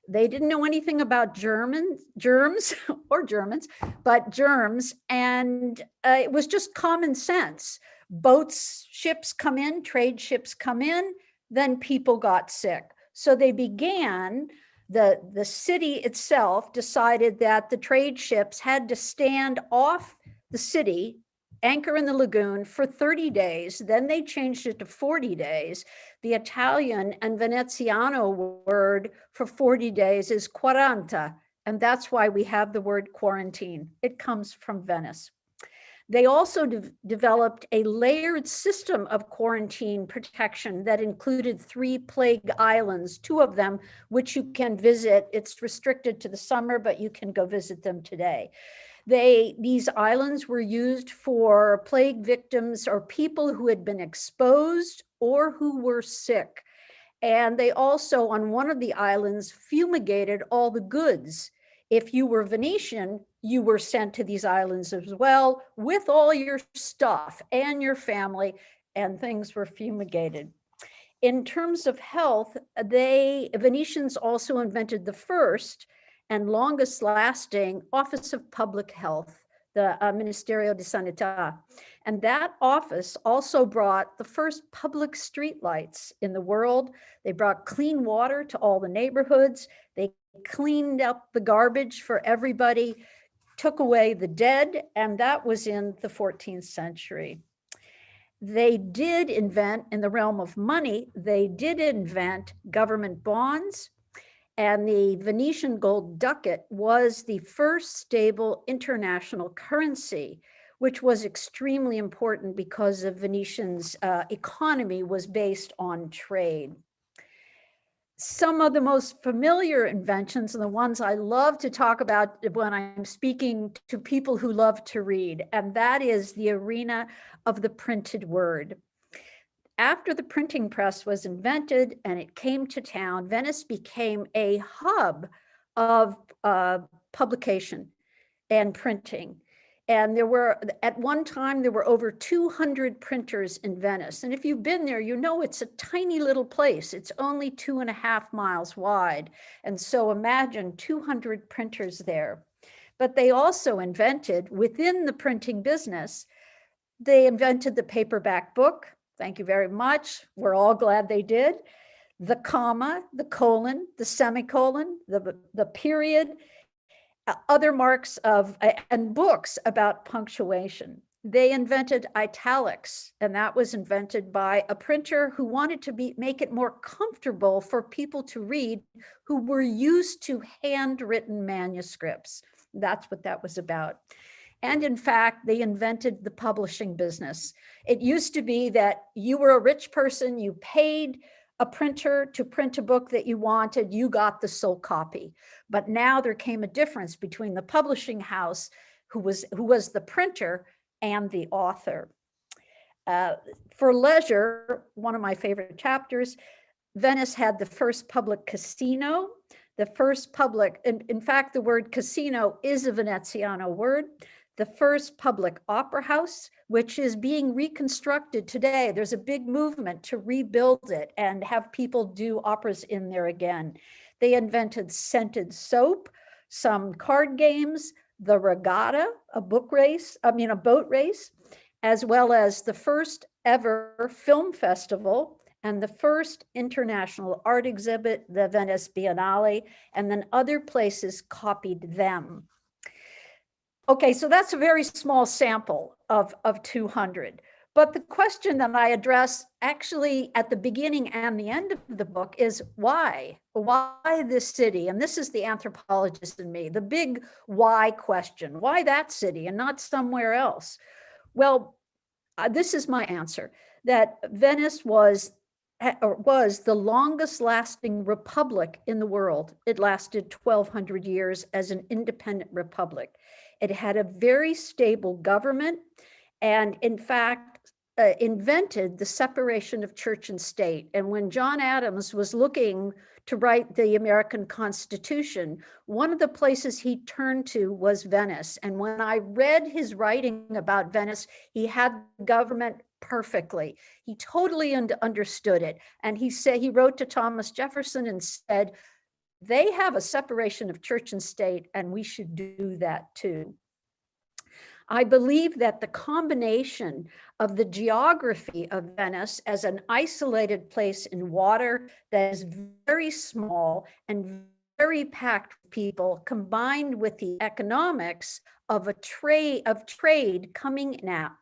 They didn't know anything about germs, or Germans, but germs. And it was just common sense. Boats, ships come in, trade ships come in, then people got sick. So they began, the city itself decided that the trade ships had to stand off the city, anchor in the lagoon for 30 days. Then they changed it to 40 days. The Italian and Veneziano word for 40 days is quaranta, and that's why we have the word quarantine. It comes from Venice. They also developed a layered system of quarantine protection that included 3 plague islands, 2 of them which you can visit. It's restricted to the summer, but you can go visit them today. These islands were used for plague victims or people who had been exposed or who were sick. And they also, on one of the islands, fumigated all the goods. If you were Venetian, you were sent to these islands as well with all your stuff and your family, and things were fumigated. In terms of health, Venetians also invented the first and longest lasting Office of Public Health, the Ministerio de Sanità. And that office also brought the first public streetlights in the world. They brought clean water to all the neighborhoods. They cleaned up the garbage for everybody, took away the dead, and that was in the 14th century. They did invent, in the realm of money, they did invent government bonds, and the Venetian gold ducat was the first stable international currency, which was extremely important because of Venetians' economy was based on trade. Some of the most familiar inventions, and the ones I love to talk about when I'm speaking to people who love to read, and that is the arena of the printed word. After the printing press was invented and it came to town, Venice became a hub of publication and printing. And at one time, there were over 200 printers in Venice. And if you've been there, you know it's a tiny little place. It's only 2.5 miles wide. And so imagine 200 printers there. But they also invented, within the printing business, they invented the paperback book. Thank you very much. We're all glad they did. The comma, the colon, the semicolon, the period, other marks of, and books about punctuation. They invented italics, and that was invented by a printer who wanted to make it more comfortable for people to read who were used to handwritten manuscripts. That's what that was about. And in fact, they invented the publishing business. It used to be that you were a rich person, you paid a printer to print a book that you wanted, you got the sole copy. But now there came a difference between the publishing house, who was the printer, and the author. For leisure, one of my favorite chapters, Venice had the first public casino, the first public, in fact, the word casino is a Veneziano word, the first public opera house, which is being reconstructed today. There's a big movement to rebuild it and have people do operas in there again. They invented scented soap, some card games, the regatta, a boat race, as well as the first ever film festival and the first international art exhibit, the Venice Biennale, and then other places copied them. Okay, so that's a very small sample of 200. But the question that I address actually at the beginning and the end of the book is why? Why this city? And this is the anthropologist in me, the big why question. Why that city and not somewhere else? Well, this is my answer, that Venice was the longest lasting republic in the world. It lasted 1,200 years as an independent republic. It had a very stable government, and in fact, invented the separation of church and state. And when John Adams was looking to write the American Constitution, one of the places he turned to was Venice. And when I read his writing about Venice, he had government perfectly. He totally understood it. And he said, he wrote to Thomas Jefferson and said, they have a separation of church and state, and we should do that too. I believe that the combination of the geography of Venice as an isolated place in water that is very small and very packed with people, combined with the economics of trade coming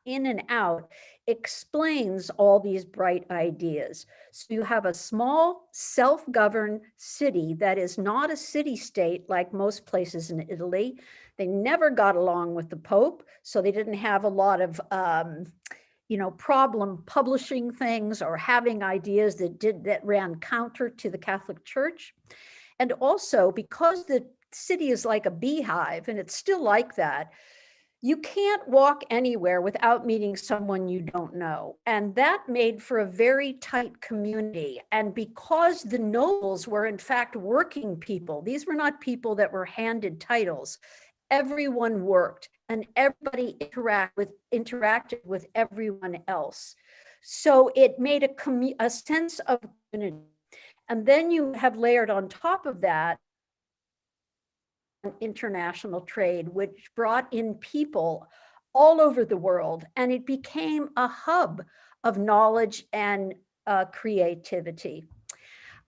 in and out, explains all these bright ideas. So you have a small self-governed city that is not a city-state like most places in Italy. They never got along with the Pope, so they didn't have a lot of problem publishing things or having ideas that ran counter to the Catholic Church. And also, because the city is like a beehive, and it's still like that, you can't walk anywhere without meeting someone you don't know. And that made for a very tight community. And because the nobles were in fact working people, these were not people that were handed titles. Everyone worked and everybody interacted with everyone else. So it made a sense of community. And then you have layered on top of that international trade, which brought in people all over the world, and it became a hub of knowledge and creativity.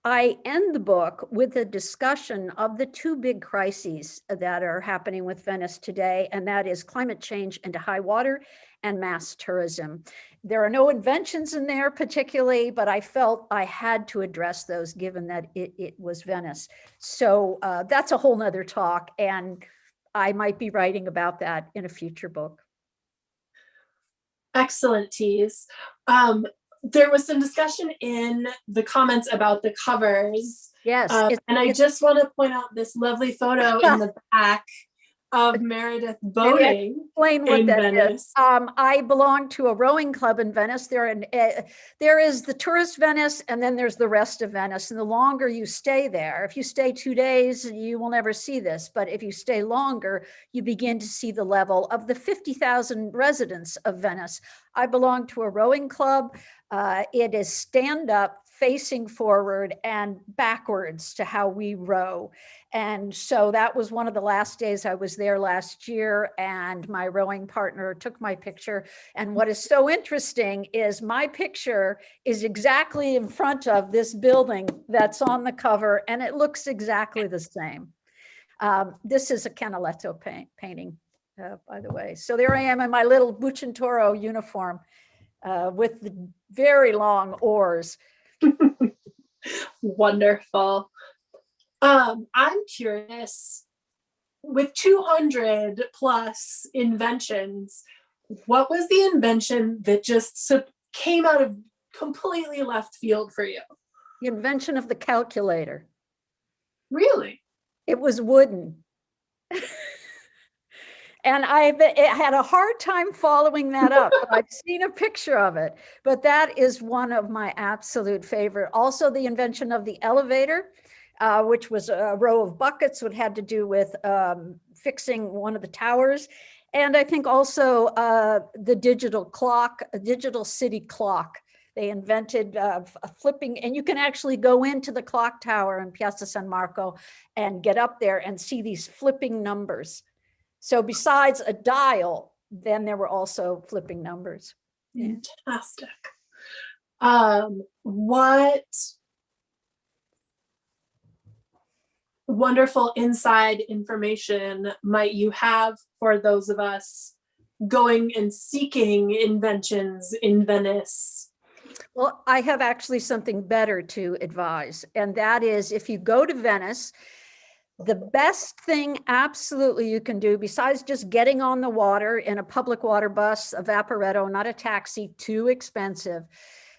I end the book with a discussion of the two big crises that are happening with Venice today, and that is climate change into high water and mass tourism. There are no inventions in there particularly, but I felt I had to address those given that it was Venice. So that's a whole nother talk, and I might be writing about that in a future book. Excellent tease. There was some discussion in the comments about the covers. Yes. And I just want to point out this lovely photo in the back of Meredith boating in Venice. I belong to a rowing club in Venice. There is the tourist Venice, and then there's the rest of Venice. And the longer you stay there, if you stay 2 days, you will never see this. But if you stay longer, you begin to see the level of the 50,000 residents of Venice. I belong to a rowing club. It is stand up, facing forward and backwards to how we row. And so that was one of the last days I was there last year, and my rowing partner took my picture. And what is so interesting is my picture is exactly in front of this building that's on the cover, and it looks exactly the same. This is a Canaletto painting, by the way. So there I am in my little Bucentoro uniform with the very oars oars. Wonderful. I'm curious, with 200 plus inventions, what was the invention that just came out of completely left field for you? The invention of the calculator. Really? It was wooden. And I had a hard time following that up. I've seen a picture of it, but that is one of my absolute favorite. Also, the invention of the elevator, which was a row of buckets, which had to do with fixing one of the towers. And I think also the digital clock, a digital city clock. They invented a flipping, and you can actually go into the clock tower in Piazza San Marco and get up there and see these flipping numbers. So besides a dial, then there were also flipping numbers. Fantastic. What wonderful inside information might you have for those of us going and seeking inventions in Venice? Well, I have actually something better to advise, and that is if you go to Venice, the best thing absolutely you can do, besides just getting on the water in a public water bus, a vaporetto, not a taxi, too expensive,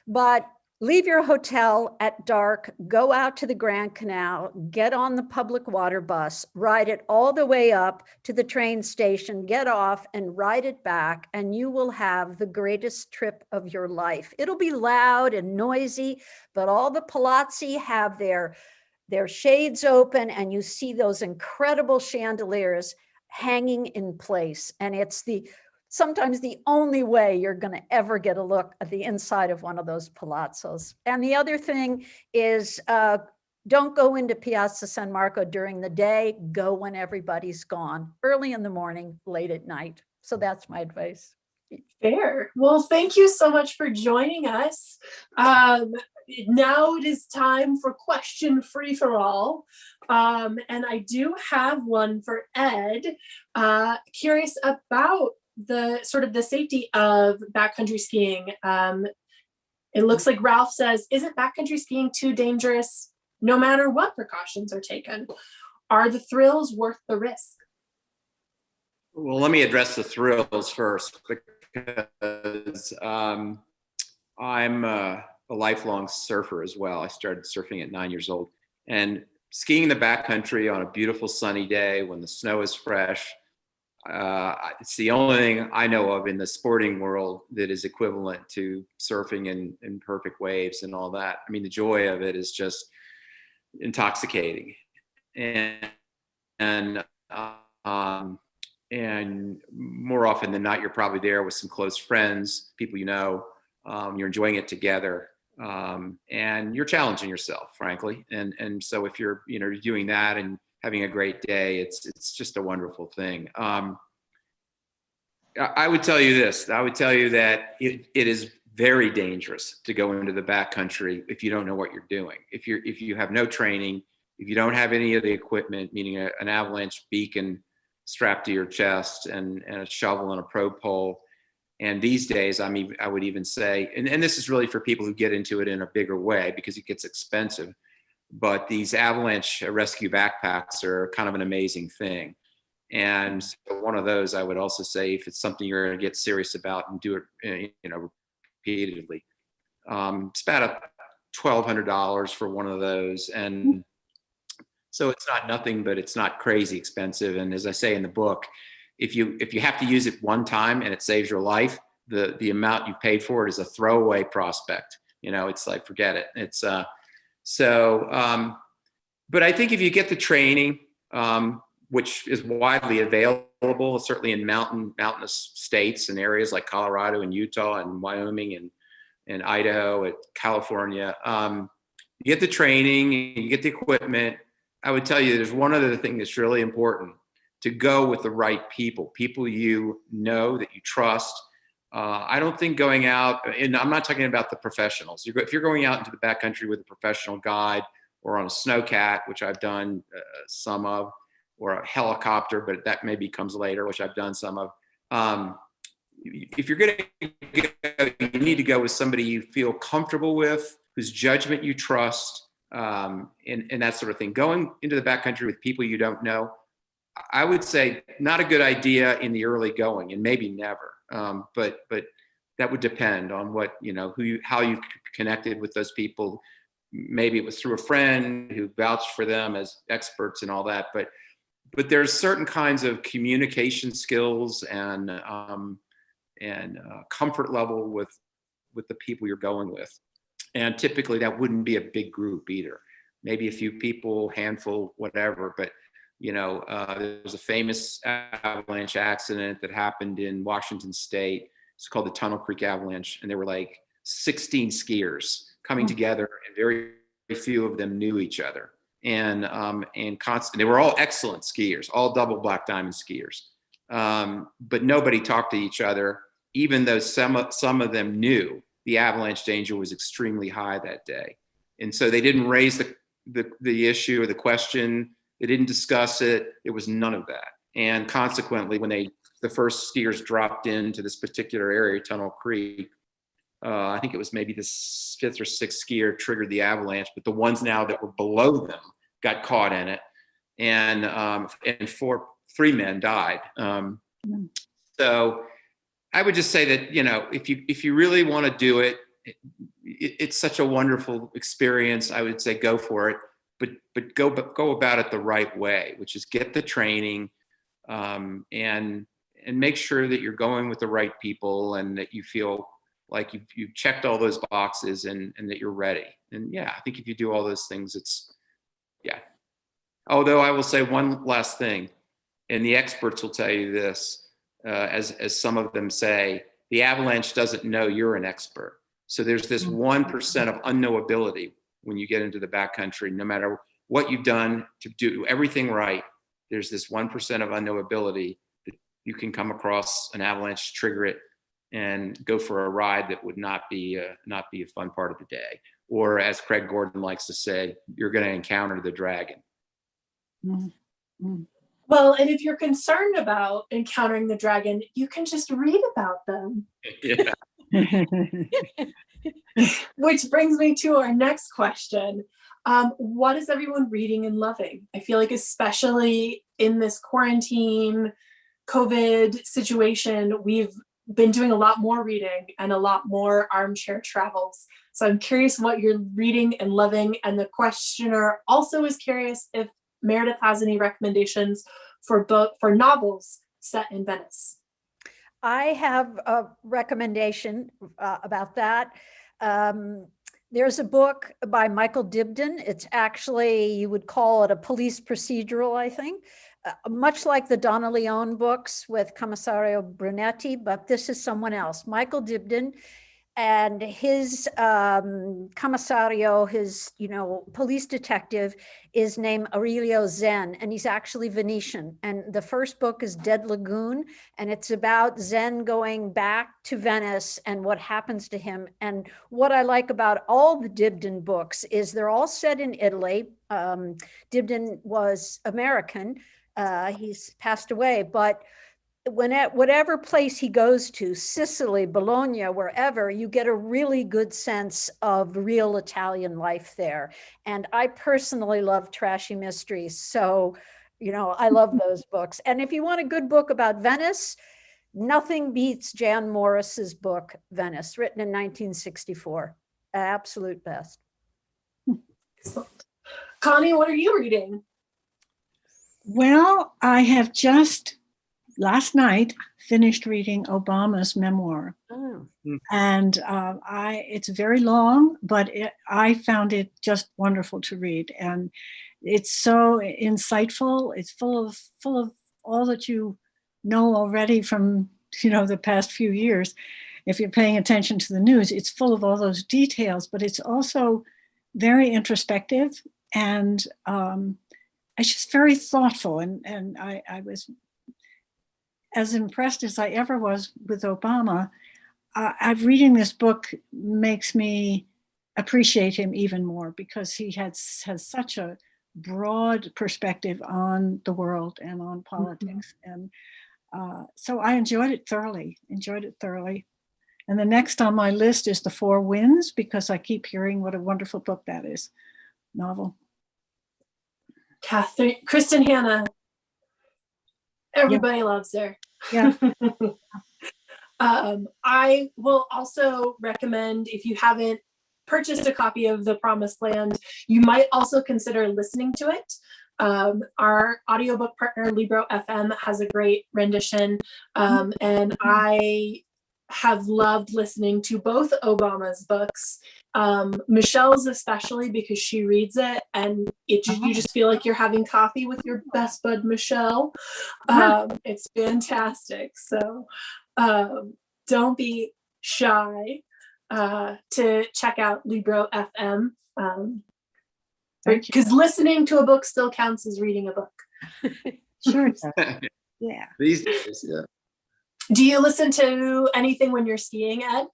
but leave your hotel at dark, go out to the Grand Canal, get on the public water bus, ride it all the way up to the train station, get off and ride it back, and you will have the greatest trip of your life. It'll be loud and noisy, but all the palazzi have their shades open, and you see those incredible chandeliers hanging in place. And it's sometimes the only way you're going to ever get a look at the inside of one of those palazzos. And the other thing is, don't go into Piazza San Marco during the day. Go when everybody's gone, early in the morning, late at night. So that's my advice. Fair. Well, thank you so much for joining us. Now it is time for question free for all. And I do have one for Ed. Curious about the sort of the safety of backcountry skiing. It looks like Ralph says, isn't backcountry skiing too dangerous no matter what precautions are taken? Are the thrills worth the risk? Well, let me address the thrills first, because I'm a lifelong surfer as well. I started surfing at 9 years old, and skiing in the backcountry on a beautiful sunny day when the snow is fresh, it's the only thing I know of in the sporting world that is equivalent to surfing in perfect waves and all that. I mean, the joy of it is just intoxicating. And more often than not, you're probably there with some close friends, people you know. You're enjoying it together, and you're challenging yourself, frankly. And so if you're doing that and having a great day, it's just a wonderful thing. I would tell you this. I would tell you that it is very dangerous to go into the backcountry if you don't know what you're doing. If you have no training, if you don't have any of the equipment, meaning an avalanche beacon strapped to your chest and a shovel and a probe pole. And these days, I would even say, and this is really for people who get into it in a bigger way because it gets expensive, but these avalanche rescue backpacks are kind of an amazing thing. And so one of those, I would also say, if it's something you're going to get serious about and do it, repeatedly, it's about $1,200 for one of those. And so it's not nothing, but it's not crazy expensive. And as I say in the book, if you have to use it one time and it saves your life, the amount you paid for it is a throwaway prospect. It's like, forget it. It's but I think if you get the training, which is widely available, certainly in mountainous states and areas like Colorado and Utah and Wyoming and Idaho and California, you get the training, you get the equipment. I would tell you there's one other thing that's really important: to go with the right people you know, that you trust. I don't think going out, and I'm not talking about the professionals. If you're going out into the backcountry with a professional guide or on a snowcat, which I've done some of, or a helicopter, but that maybe comes later, which I've done some of. If you're going to go, you need to go with somebody you feel comfortable with, whose judgment you trust, and that sort of thing. Going into the backcountry with people you don't know, I would say not a good idea in the early going, and maybe never. But that would depend on how you connected with those people. Maybe it was through a friend who vouched for them as experts and all that. But there's certain kinds of communication skills and comfort level with the people you're going with. And typically that wouldn't be a big group either. Maybe a few people, handful, whatever. But there's a famous avalanche accident that happened in Washington State. It's called the Tunnel Creek Avalanche, and there were like 16 skiers coming together, and very few of them knew each other. And they were all excellent skiers, all double black diamond skiers. But nobody talked to each other, even though some of them knew the avalanche danger was extremely high that day. And so they didn't raise the issue or the question They didn't discuss it. It was none of that. And consequently, when the first skiers dropped into this particular area, Tunnel Creek, I think it was maybe this 5th or 6th skier triggered the avalanche, but the ones now that were below them got caught in it, and 3 men died. So I would just say that, you know, if you really want to do it, it's such a wonderful experience. I would say go for it, but go about it the right way, which is get the training, and make sure that you're going with the right people, and that you feel like you've checked all those boxes, and that you're ready. And yeah, I think if you do all those things, yeah. Although I will say one last thing, and the experts will tell you this, as some of them say, the avalanche doesn't know you're an expert. So there's this 1% of unknowability when you get into the backcountry. No matter what you've done to do everything right, there's this 1% of unknowability that you can come across an avalanche, trigger it, and go for a ride that would not be a fun part of the day. Or as Craig Gordon likes to say, you're going to encounter the dragon. Mm-hmm. Well, and if you're concerned about encountering the dragon, you can just read about them. Yeah. Which brings me to our next question. What is everyone reading and loving? I feel like especially in this quarantine, COVID situation, we've been doing a lot more reading and a lot more armchair travels. So I'm curious what you're reading and loving. And the questioner also is curious if Meredith has any recommendations for novels set in Venice. I have a recommendation about that. There's a book by Michael Dibdin. It's actually, you would call it a police procedural, I think, much like the Donna Leone books with Commissario Brunetti, but this is someone else, Michael Dibdin. And his commissario, his police detective, is named Aurelio Zen, and he's actually Venetian. And the first book is Dead Lagoon, and it's about Zen going back to Venice and what happens to him. And what I like about all the Dibdin books is they're all set in Italy. Dibdin was American. He's passed away, but at whatever place he goes to, Sicily, Bologna, wherever, you get a really good sense of real Italian life there. And I personally love trashy mysteries. So, I love those books. And if you want a good book about Venice, nothing beats Jan Morris's book, Venice, written in 1964. Absolute best. Excellent. Connie, what are you reading? Well, I have just last night finished reading Obama's memoir. Oh. And it's very long, but I found it just wonderful to read. And it's so insightful. It's full of all that you know already from, the past few years. If you're paying attention to the news, it's full of all those details, but it's also very introspective, and it's just very thoughtful. And I was as impressed as I ever was with Obama. Reading this book makes me appreciate him even more, because he has such a broad perspective on the world and on politics. And so I enjoyed it thoroughly. And the next on my list is The Four Winds, because I keep hearing what a wonderful book that is, novel. Kristen Hanna. Everybody loves her. Yeah. I will also recommend, if you haven't purchased a copy of The Promised Land, you might also consider listening to it. Our audiobook partner, Libro FM, has a great rendition. And I have loved listening to both Obama's books. Michelle's especially, because she reads it and you just feel like you're having coffee with your best bud, Michelle. It's fantastic. So don't be shy to check out Libro FM. Because listening to a book still counts as reading a book. Sure. Yeah. These days, yeah. Do you listen to anything when you're skiing, Ed?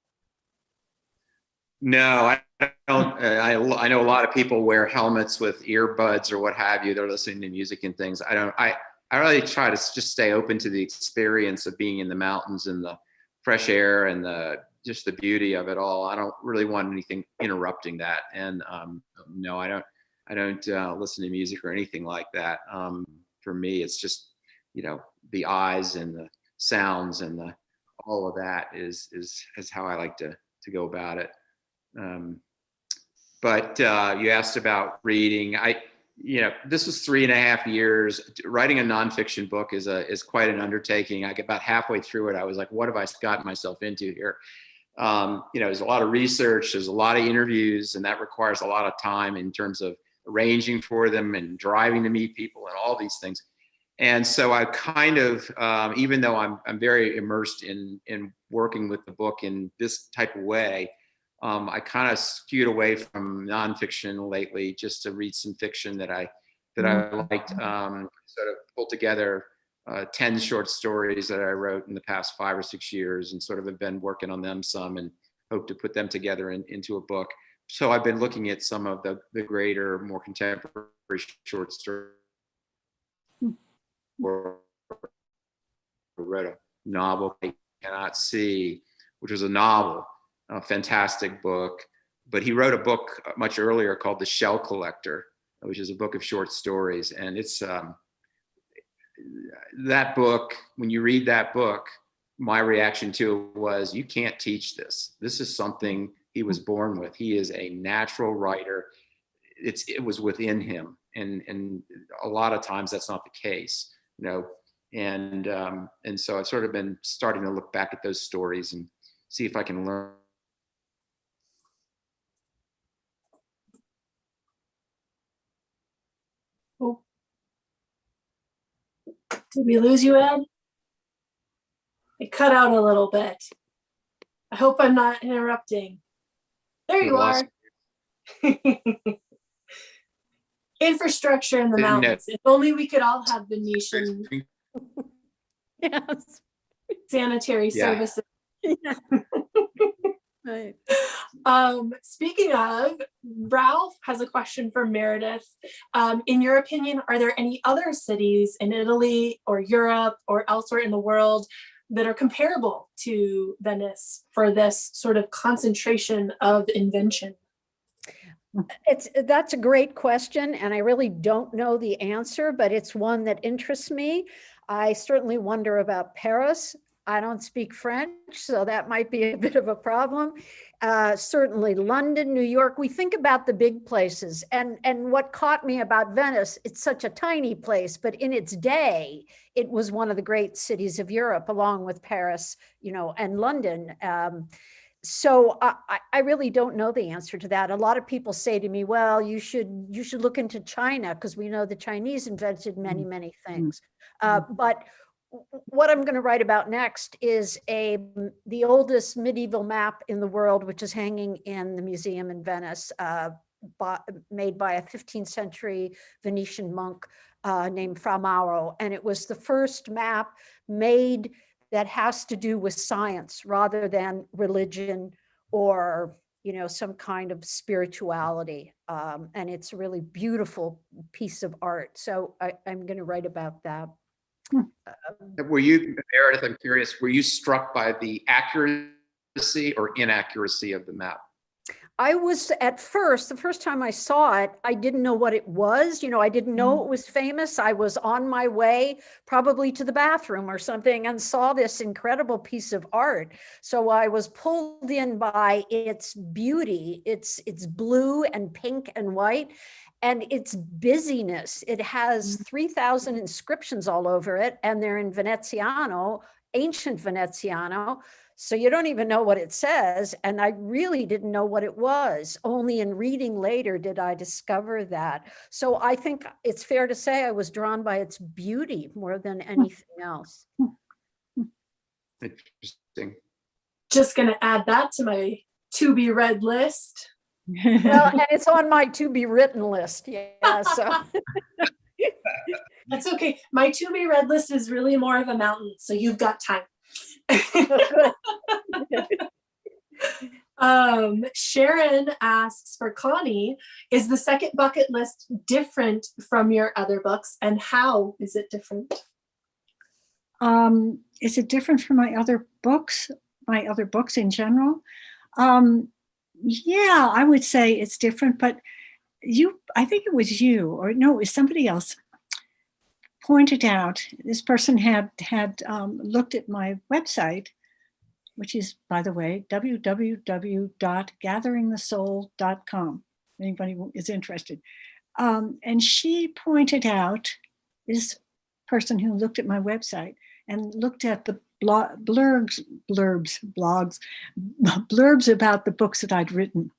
No, I don't. I know a lot of people wear helmets with earbuds or what have you. They're listening to music and things. I don't. I really try to just stay open to the experience of being in the mountains and the fresh air and just the beauty of it all. I don't really want anything interrupting that. And no, I don't. I don't listen to music or anything like that. For me, it's just the eyes and the sounds and all of that is how I like to go about it. But you asked about reading. This was 3.5 years. Writing a nonfiction book is quite an undertaking. I get about halfway through it, I was like, what have I gotten myself into here? There's a lot of research, there's a lot of interviews, and that requires a lot of time in terms of arranging for them and driving to meet people and all these things. And so I kind of, even though I'm very immersed in working with the book in this type of way, I kind of skewed away from nonfiction lately, just to read some fiction that I liked. Sort of pulled together 10 short stories that I wrote in the past 5 or 6 years, and sort of have been working on them some, and hope to put them together into a book. So I've been looking at some of the greater, more contemporary short stories. Or read a novel I Cannot See, which was a novel, a fantastic book. But he wrote a book much earlier called The Shell Collector, which is a book of short stories. And it's that book, when you read that book, my reaction to it was, you can't teach this. This is something he was born with. He is a natural writer. It was within him. And a lot of times that's not the case. And so I've sort of been starting to look back at those stories and see if I can learn. Oh. Did we lose you, Ed? It cut out a little bit. I hope I'm not interrupting. There you are. Infrastructure in the mountains. If only we could all have Venetian Yes. sanitary services. Yeah. Right. Speaking of, Ralph has a question for Meredith. In your opinion, are there any other cities in Italy or Europe or elsewhere in the world that are comparable to Venice for this sort of concentration of invention? That's a great question, and I really don't know the answer, but it's one that interests me. I certainly wonder about Paris. I don't speak French, so that might be a bit of a problem. Certainly London, New York, we think about the big places. And what caught me about Venice, it's such a tiny place, but in its day, it was one of the great cities of Europe, along with Paris, and London. So I really don't know the answer to that. A lot of people say to me, well, you should look into China, because we know the Chinese invented many, many things. But what I'm going to write about next is the oldest medieval map in the world, which is hanging in the museum in Venice, made by a 15th century Venetian monk named Fra Mauro. And it was the first map made that has to do with science rather than religion or some kind of spirituality. And it's a really beautiful piece of art. So I'm going to write about that. Were you, Meredith, I'm curious, were you struck by the accuracy or inaccuracy of the map? I was the first time I saw it, I didn't know what it was. I didn't know it was famous. I was on my way probably to the bathroom or something and saw this incredible piece of art. So I was pulled in by its beauty. It's blue and pink and white, and its busyness. It has 3,000 inscriptions all over it, and they're in Veneziano, ancient Veneziano. So you don't even know what it says. And I really didn't know what it was. Only in reading later did I discover that. So I think it's fair to say I was drawn by its beauty more than anything else. Interesting. Just going to add that to my to be read list. Well, and it's on my to be written list. Yeah. So that's okay. My to be read list is really more of a mountain. So you've got time. Sharon asks for Connie, is the second bucket list different from your other books, and how is it different? Is it different from my other books in general? Yeah, I would say it's different, but I think it was you, or no, it was somebody else pointed out, this person had looked at my website, which is, by the way, www.gatheringthesoul.com. Anybody is interested. And she pointed out, this person who looked at my website and looked at the blurbs about the books that I'd written.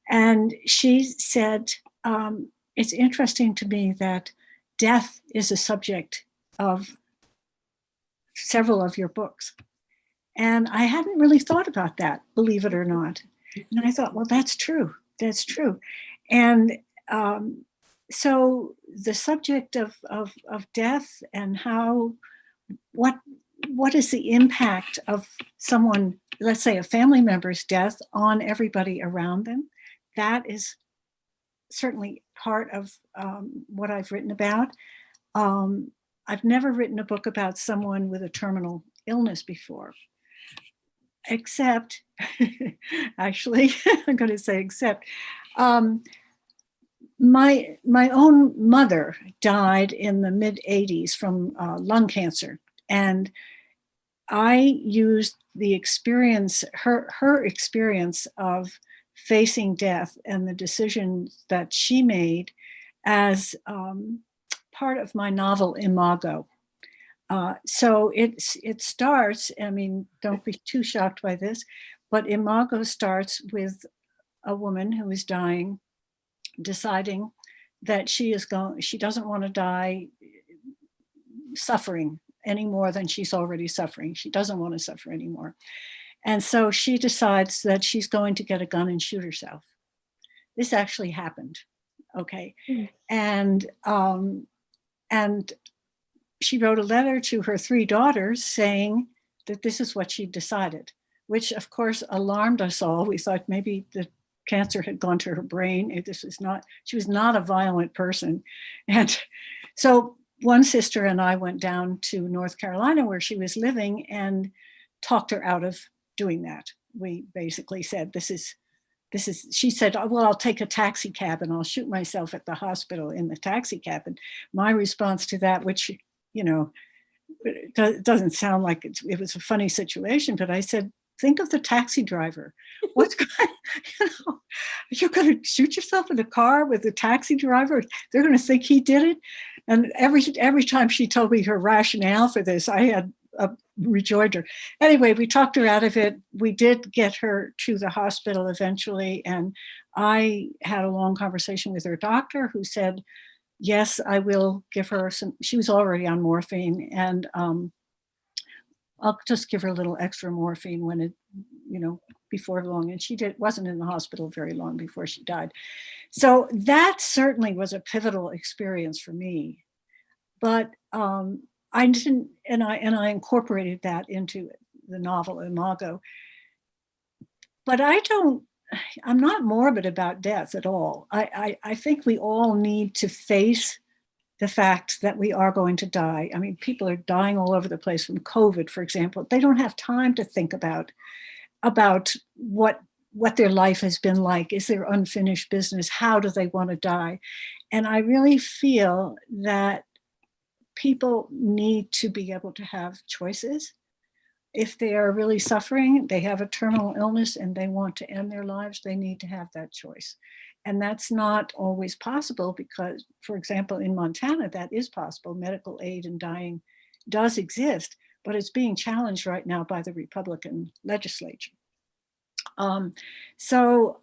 And she said, it's interesting to me that death is a subject of several of your books. And I hadn't really thought about that, believe it or not. And I thought, well, that's true. That's true. And so the subject of death and how, what is the impact of someone, let's say a family member's death, on everybody around them? That is certainly part of what I've written about. I've never written a book about someone with a terminal illness before, except, actually, I'm going to say except, my own mother died in the mid-'80s from lung cancer. And I used the experience, her experience of facing death and the decisions that she made as part of my novel Imago. So it starts, I mean, don't be too shocked by this, but Imago starts with a woman who is dying, deciding that she doesn't want to die suffering any more than she's already suffering. She doesn't want to suffer anymore. And so she decides that she's going to get a gun and shoot herself. This actually happened, okay? And she wrote a letter to her 3 daughters saying that this is what she decided, which of course alarmed us all. We thought maybe the cancer had gone to her brain. She was not a violent person. And so one sister and I went down to North Carolina where she was living and talked her out of doing that. We basically said, she said, oh, well, I'll take a taxi cab and I'll shoot myself at the hospital in the taxi cab. And my response to that, which, you know, it doesn't sound like it was a funny situation, but I said, think of the taxi driver. What's going, you're going to shoot yourself in the car with the taxi driver? They're going to think he did it. And every time she told me her rationale for this, I had a rejoinder. Anyway, we talked her out of it. We did get her to the hospital eventually. And I had a long conversation with her doctor who said, yes, I will give her some, she was already on morphine, and I'll just give her a little extra morphine when it, you know, before long. And she wasn't in the hospital very long before she died. So that certainly was a pivotal experience for me. But I didn't, and I incorporated that into the novel Imago. But I'm not morbid about death at all. I think we all need to face the fact that we are going to die. I mean, people are dying all over the place from COVID, for example. They don't have time to think about what their life has been like. Is there unfinished business? How do they want to die? And I really feel that people need to be able to have choices. If they are really suffering, they have a terminal illness and they want to end their lives, they need to have that choice. And that's not always possible because, for example, in Montana, that is possible. Medical aid in dying does exist, but it's being challenged right now by the Republican legislature. So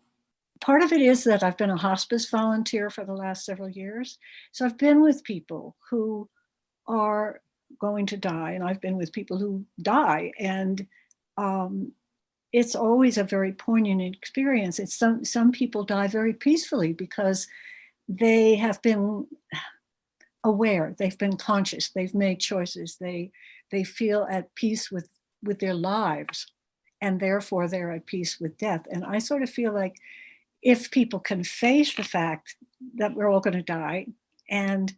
part of it is that I've been a hospice volunteer for the last several years. So I've been with people who are going to die, and I've been with people who die, and it's always a very poignant experience. It's some people die very peacefully because they have been aware, they've been conscious, they've made choices, they feel at peace with their lives. and therefore they're at peace with death. And I sort of feel like if people can face the fact that we're all going to die, and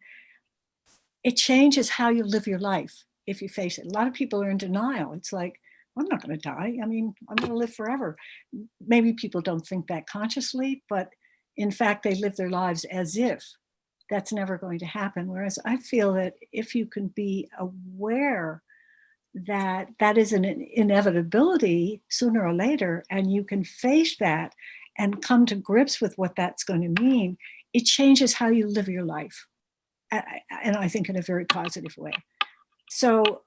it changes how you live your life if you face it. A lot of people are in denial. It's like, I'm not going to die. I mean, I'm going to live forever. Maybe people don't think that consciously, but in fact, they live their lives as if that's never going to happen. Whereas I feel that if you can be aware that that is an inevitability sooner or later, and you can face that and come to grips with what that's going to mean, it changes how you live your life. And I think in a very positive way. So,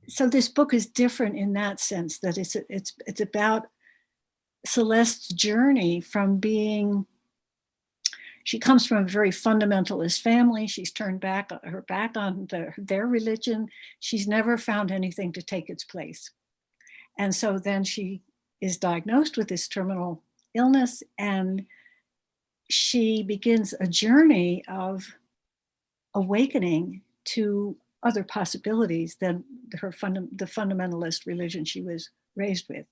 so this book is different in that sense, that it's about Celeste's journey from being, she comes from a very fundamentalist family. She's turned her back on their religion. She's never found anything to take its place. And so then she is diagnosed with this terminal illness, and she begins a journey of awakening to other possibilities than the fundamentalist religion she was raised with.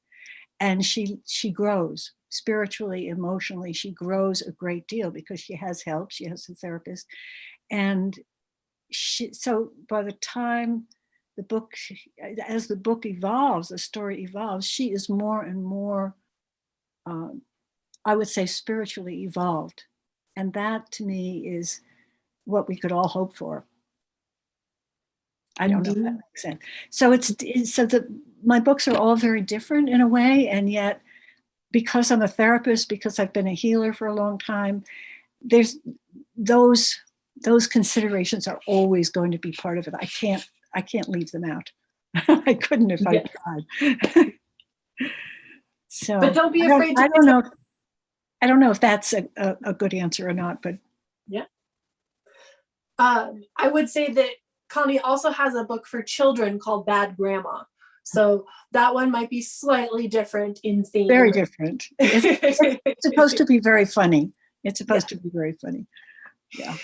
And she grows spiritually, emotionally. She grows a great deal because she has help. She has a therapist. And so by the time as the book evolves, the story evolves, she is more and more, I would say, spiritually evolved. And that to me is what we could all hope for. I don't know if that makes sense. So my books are all very different in a way, and yet because I'm a therapist, because I've been a healer for a long time, there's those considerations are always going to be part of it. I can't leave them out. I couldn't if I tried. So, but don't be afraid. I don't know if that's a good answer or not, but yeah. I would say that Connie also has a book for children called Bad Grandma. So that one might be slightly different in theme. Very different. It's supposed to be very funny. It's supposed to be very funny. Yeah.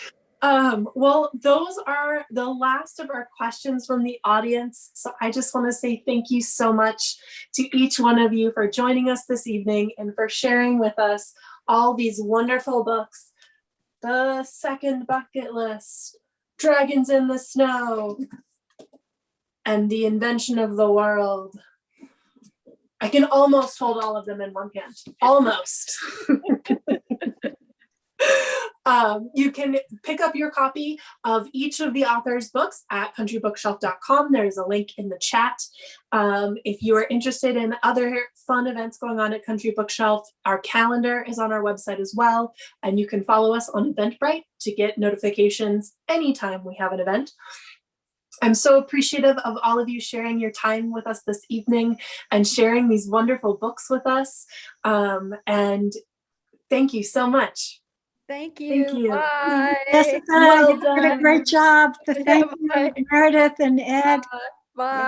Well, those are the last of our questions from the audience. So I just want to say thank you so much to each one of you for joining us this evening and for sharing with us all these wonderful books. The Second Bucket List, Dragons in the Snow, and The Invention of the World. I can almost hold all of them in one hand. Almost. You can pick up your copy of each of the author's books at countrybookshelf.com. There's a link in the chat. If you are interested in other fun events going on at Country Bookshelf, our calendar is on our website as well. And you can follow us on Eventbrite to get notifications anytime we have an event. I'm so appreciative of all of you sharing your time with us this evening and sharing these wonderful books with us. And thank you so much. Thank you. Thank you. Bye. Jessica, Well you did a great job. Thank you, Meredith and Ed. Bye.